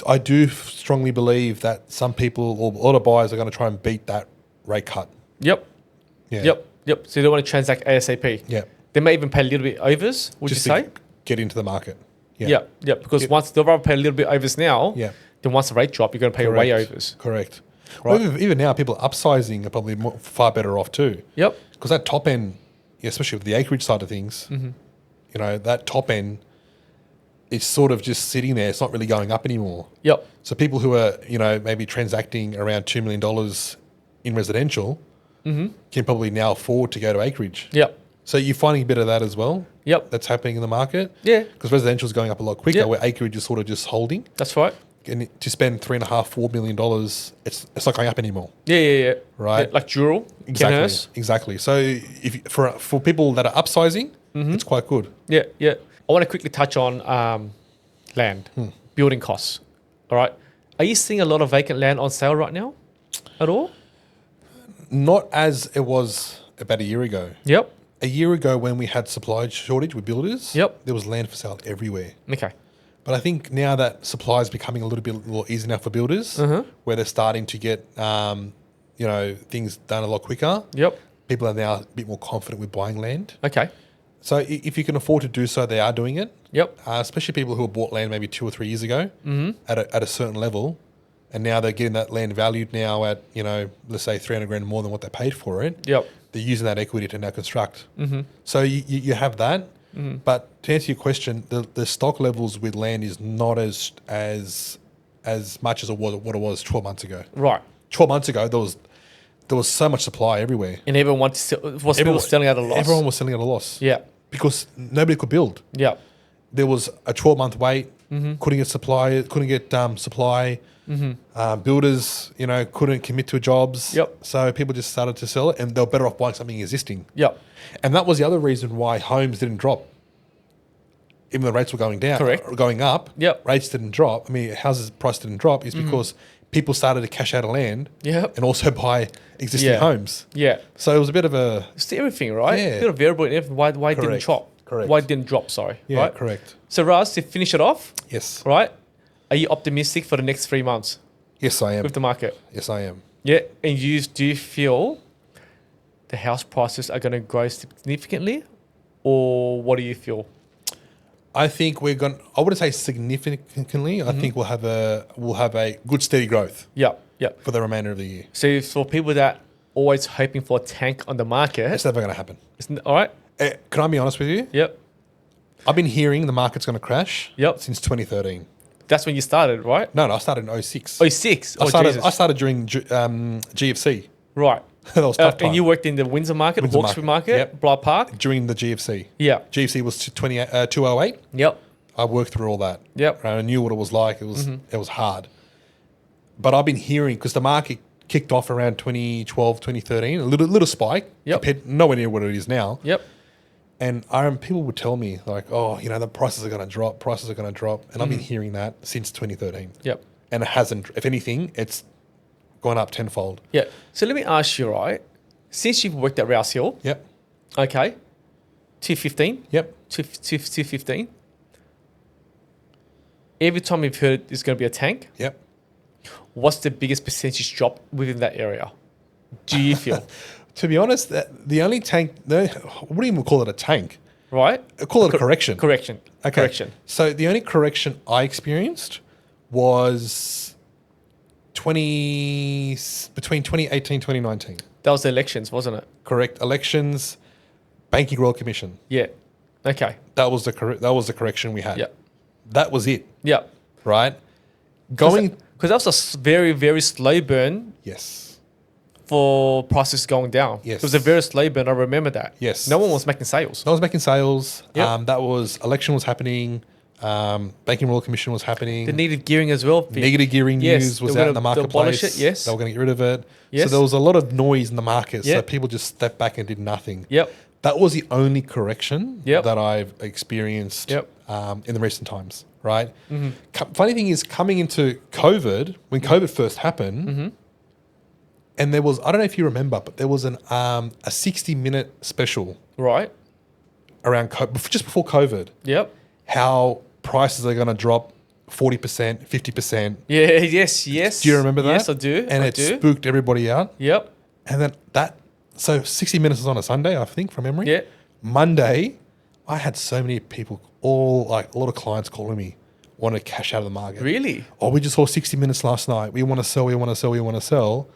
I do strongly believe that some people or a lot of buyers are going to try and beat that rate cut. Yep. Yeah. Yep. So they want to transact ASAP. Yeah. They may even pay a little bit overs, would you say? Get into the market. Yeah. Because once they'll rather pay a little bit overs now, then once the rate drop, you're going to pay way overs. Correct. Right. Well, even now, people upsizing are probably far better off too. Yep. Because that top end, especially with the acreage side of things, that top end, it's sort of just sitting there. It's not really going up anymore. Yep. So people who are, maybe transacting around $2 million in residential can probably now afford to go to acreage. Yep. So you're finding a bit of that as well? Yep. That's happening in the market? Yeah. Because residential is going up a lot quicker, where acreage is sort of just holding. That's right. And to spend $3.5-4 million, it's not going up anymore. Yeah. Right. Yeah, like Dural, Exactly. So if for people that are upsizing, it's quite good. Yeah. I want to quickly touch on land, building costs. All right. Are you seeing a lot of vacant land on sale right now at all? Not as it was about a year ago. Yep. A year ago when we had supply shortage with builders, there was land for sale everywhere. Okay. But I think now that supply is becoming a little bit more easy now for builders, where they're starting to get, things done a lot quicker. Yep. People are now a bit more confident with buying land. Okay. So if you can afford to do so, they are doing it. Yep. Especially people who have bought land maybe 2 or 3 years ago at a certain level, and now they're getting that land valued now at let's say $300,000 more than what they paid for it. Yep. They're using that equity to now construct. So you have that. But to answer your question, the stock levels with land is not as much as what it was 12 months ago. Right. 12 months ago, there was so much supply everywhere. And everyone wanted to was people selling at a loss. Everyone was selling at a loss. Yeah. Because nobody could build. Yeah. There was a 12-month wait. Couldn't get supply. Builders, couldn't commit to jobs. Yep. So people just started to sell it, and they were better off buying something existing. Yep. And that was the other reason why homes didn't drop. Even though rates were going down, Correct. Going up, Yep. rates didn't drop. I mean, houses price didn't drop is because people started to cash out of land Yep. and also buy existing homes. Yeah. So it was a bit of a... It's everything, right? Yeah. A bit of variable in everything. Why it didn't Correct. drop? Correct. Why it didn't drop, sorry. Yeah, right? correct. So Raz, to finish it off, Yes. right? Are you optimistic for the next 3 months Yes, I am. with the market? Yes, I am. Yeah. And do you feel the house prices are going to grow significantly, or what do you feel? I think I wouldn't say significantly. I think we'll have a good steady growth Yeah. for the remainder of the year. So for people that always hoping for a tank on the market, It's never going to happen. all right? Can I be honest with you? Yep. I've been hearing the market's going to crash Yep. since 2013. That's when you started, right? No, I started in 06. Oh, 6. I started during GFC. Right. That was tough time. And you worked in the Windsor market, Windsor Hawkesbury market, market, yep. Blythe Park? During the GFC. Yeah. GFC was 2008. Yep. I worked through all that. Yep. I knew what it was like. It was hard. But I've been hearing, because the market kicked off around 2012, 2013, a little spike, Yep. nowhere near what it is now. Yep. And people would tell me, like, the prices are going to drop, And I've been hearing that since 2013. Yep. And it hasn't. If anything, it's gone up tenfold. Yeah. So let me ask you, right? Since you've worked at Rouse Hill, Yep. okay, 215, Yep. 215, every time you've heard there's going to be a tank, Yep. what's the biggest percentage drop within that area? Do you feel? To be honest, the only tank, I wouldn't even call it a tank. Right? I call it a correction. Correction. Okay. Correction. So the only correction I experienced was between 2018 and 2019. That was the elections, wasn't it? Correct. Elections, Banking Royal Commission. Yeah. Okay. That was the correction we had. Yep. That was it, Yep. right? Because that was a very, very slow burn Yes. for prices going down. Yes. It was a very slow burn. I remember that. Yes. No one was making sales. I was making sales. Yep. That was election was happening. Banking Royal Commission was happening. The negative gearing as well. Negative gearing Yes, news was they were out in the gonna marketplace. abolish it, yes. They were going to get rid of it. Yes. So there was a lot of noise in the market. So Yep. people just stepped back and did nothing. Yep. That was the only correction Yep. that I've experienced Yep. in the recent times, right? Funny thing is, coming into COVID, when COVID first happened, and there was, I don't know if you remember, but there was a 60-minute special Right. around just before COVID, Yep. how prices are going to drop 40%, 50%. Yeah. Yes. Yes. Do you remember that? Yes, I do. And I it do. spooked everybody out. Yep. And then so 60 Minutes was on a Sunday, I think, from memory. Yeah. Monday, I had so many people, a lot of clients calling me, wanted to cash out of the market. Really? Oh, we just saw 60 Minutes last night. We want to sell, we want to sell, we want to sell.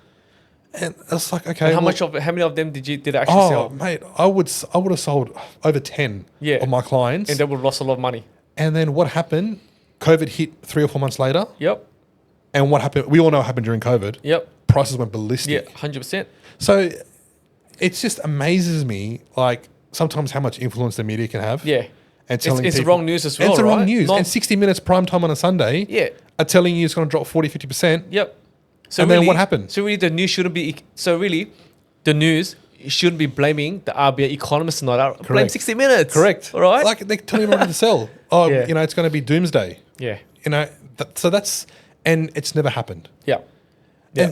And it's like, okay. And how many of them did it actually Oh, sell? mate, I would have sold over 10 Yeah. of my clients. And they would have lost a lot of money. And then what happened? COVID hit 3 or 4 months later. Yep. And what happened? We all know what happened during COVID. Yep. Prices went ballistic. Yeah. 100%. So it just amazes me, like, sometimes how much influence the media can have. Yeah. And telling It's the people- wrong news as And well, it's the wrong right? news. Not- And 60 Minutes prime time on a Sunday Yeah. are telling you it's going to drop 40, 50%. Yep. So And then what happened? So really, the news shouldn't be. So really, the news shouldn't be blaming the RBA economists. Not out. Blame Correct. 60 Minutes. Correct. All right. Like, they're telling you what to sell. Oh, Yeah. it's going to be doomsday. Yeah. And it's never happened. Yeah. Yeah.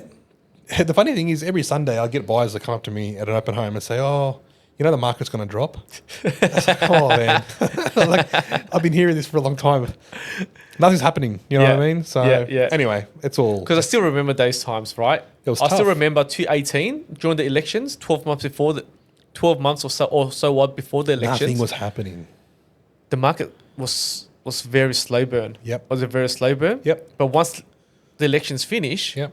And the funny thing is, every Sunday I get buyers that come up to me at an open home and say, "Oh, the market's going to drop." I was like, "Oh man," like, I've been hearing this for a long time. Nothing's happening. You know Yeah. what I mean? So Yeah. anyway, it's all Because I still remember those times, right? It was I still tough. remember 2018 during the elections, 12 months before 12 months or so what before the elections. nothing was happening. The market was very slow burn. Yep. Was a very slow burn. Yep. But once the elections finished, Yep.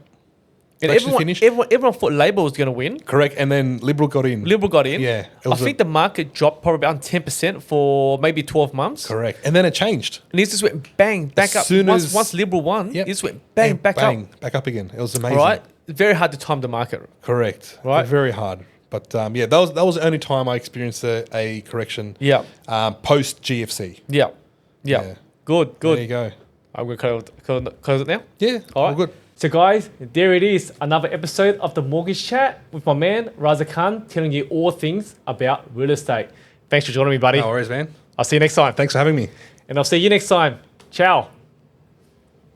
and Elections finished. everyone thought Labor was going to win. Correct. And then Liberal got in. Liberal got in. Yeah, it I was think the market dropped probably around 10% for maybe 12 months. Correct. And then it changed. And it just went bang, back As up. soon Once, as- once Liberal won, Yep. it just went bang, And back up. back up again. It was amazing. Right? Very hard to time the market. Correct. Right. Very hard. But that was the only time I experienced a correction. Yeah. Post GFC. Yeah. Yeah. Yeah. Good. There you go. I'm going to close it now. Yeah. All All right. good. So, guys, there it is. Another episode of the Mortgage Chat with my man, Raza Khan, telling you all things about real estate. Thanks for joining me, buddy. No worries, man. I'll see you next time. Thanks for having me. And I'll see you next time. Ciao.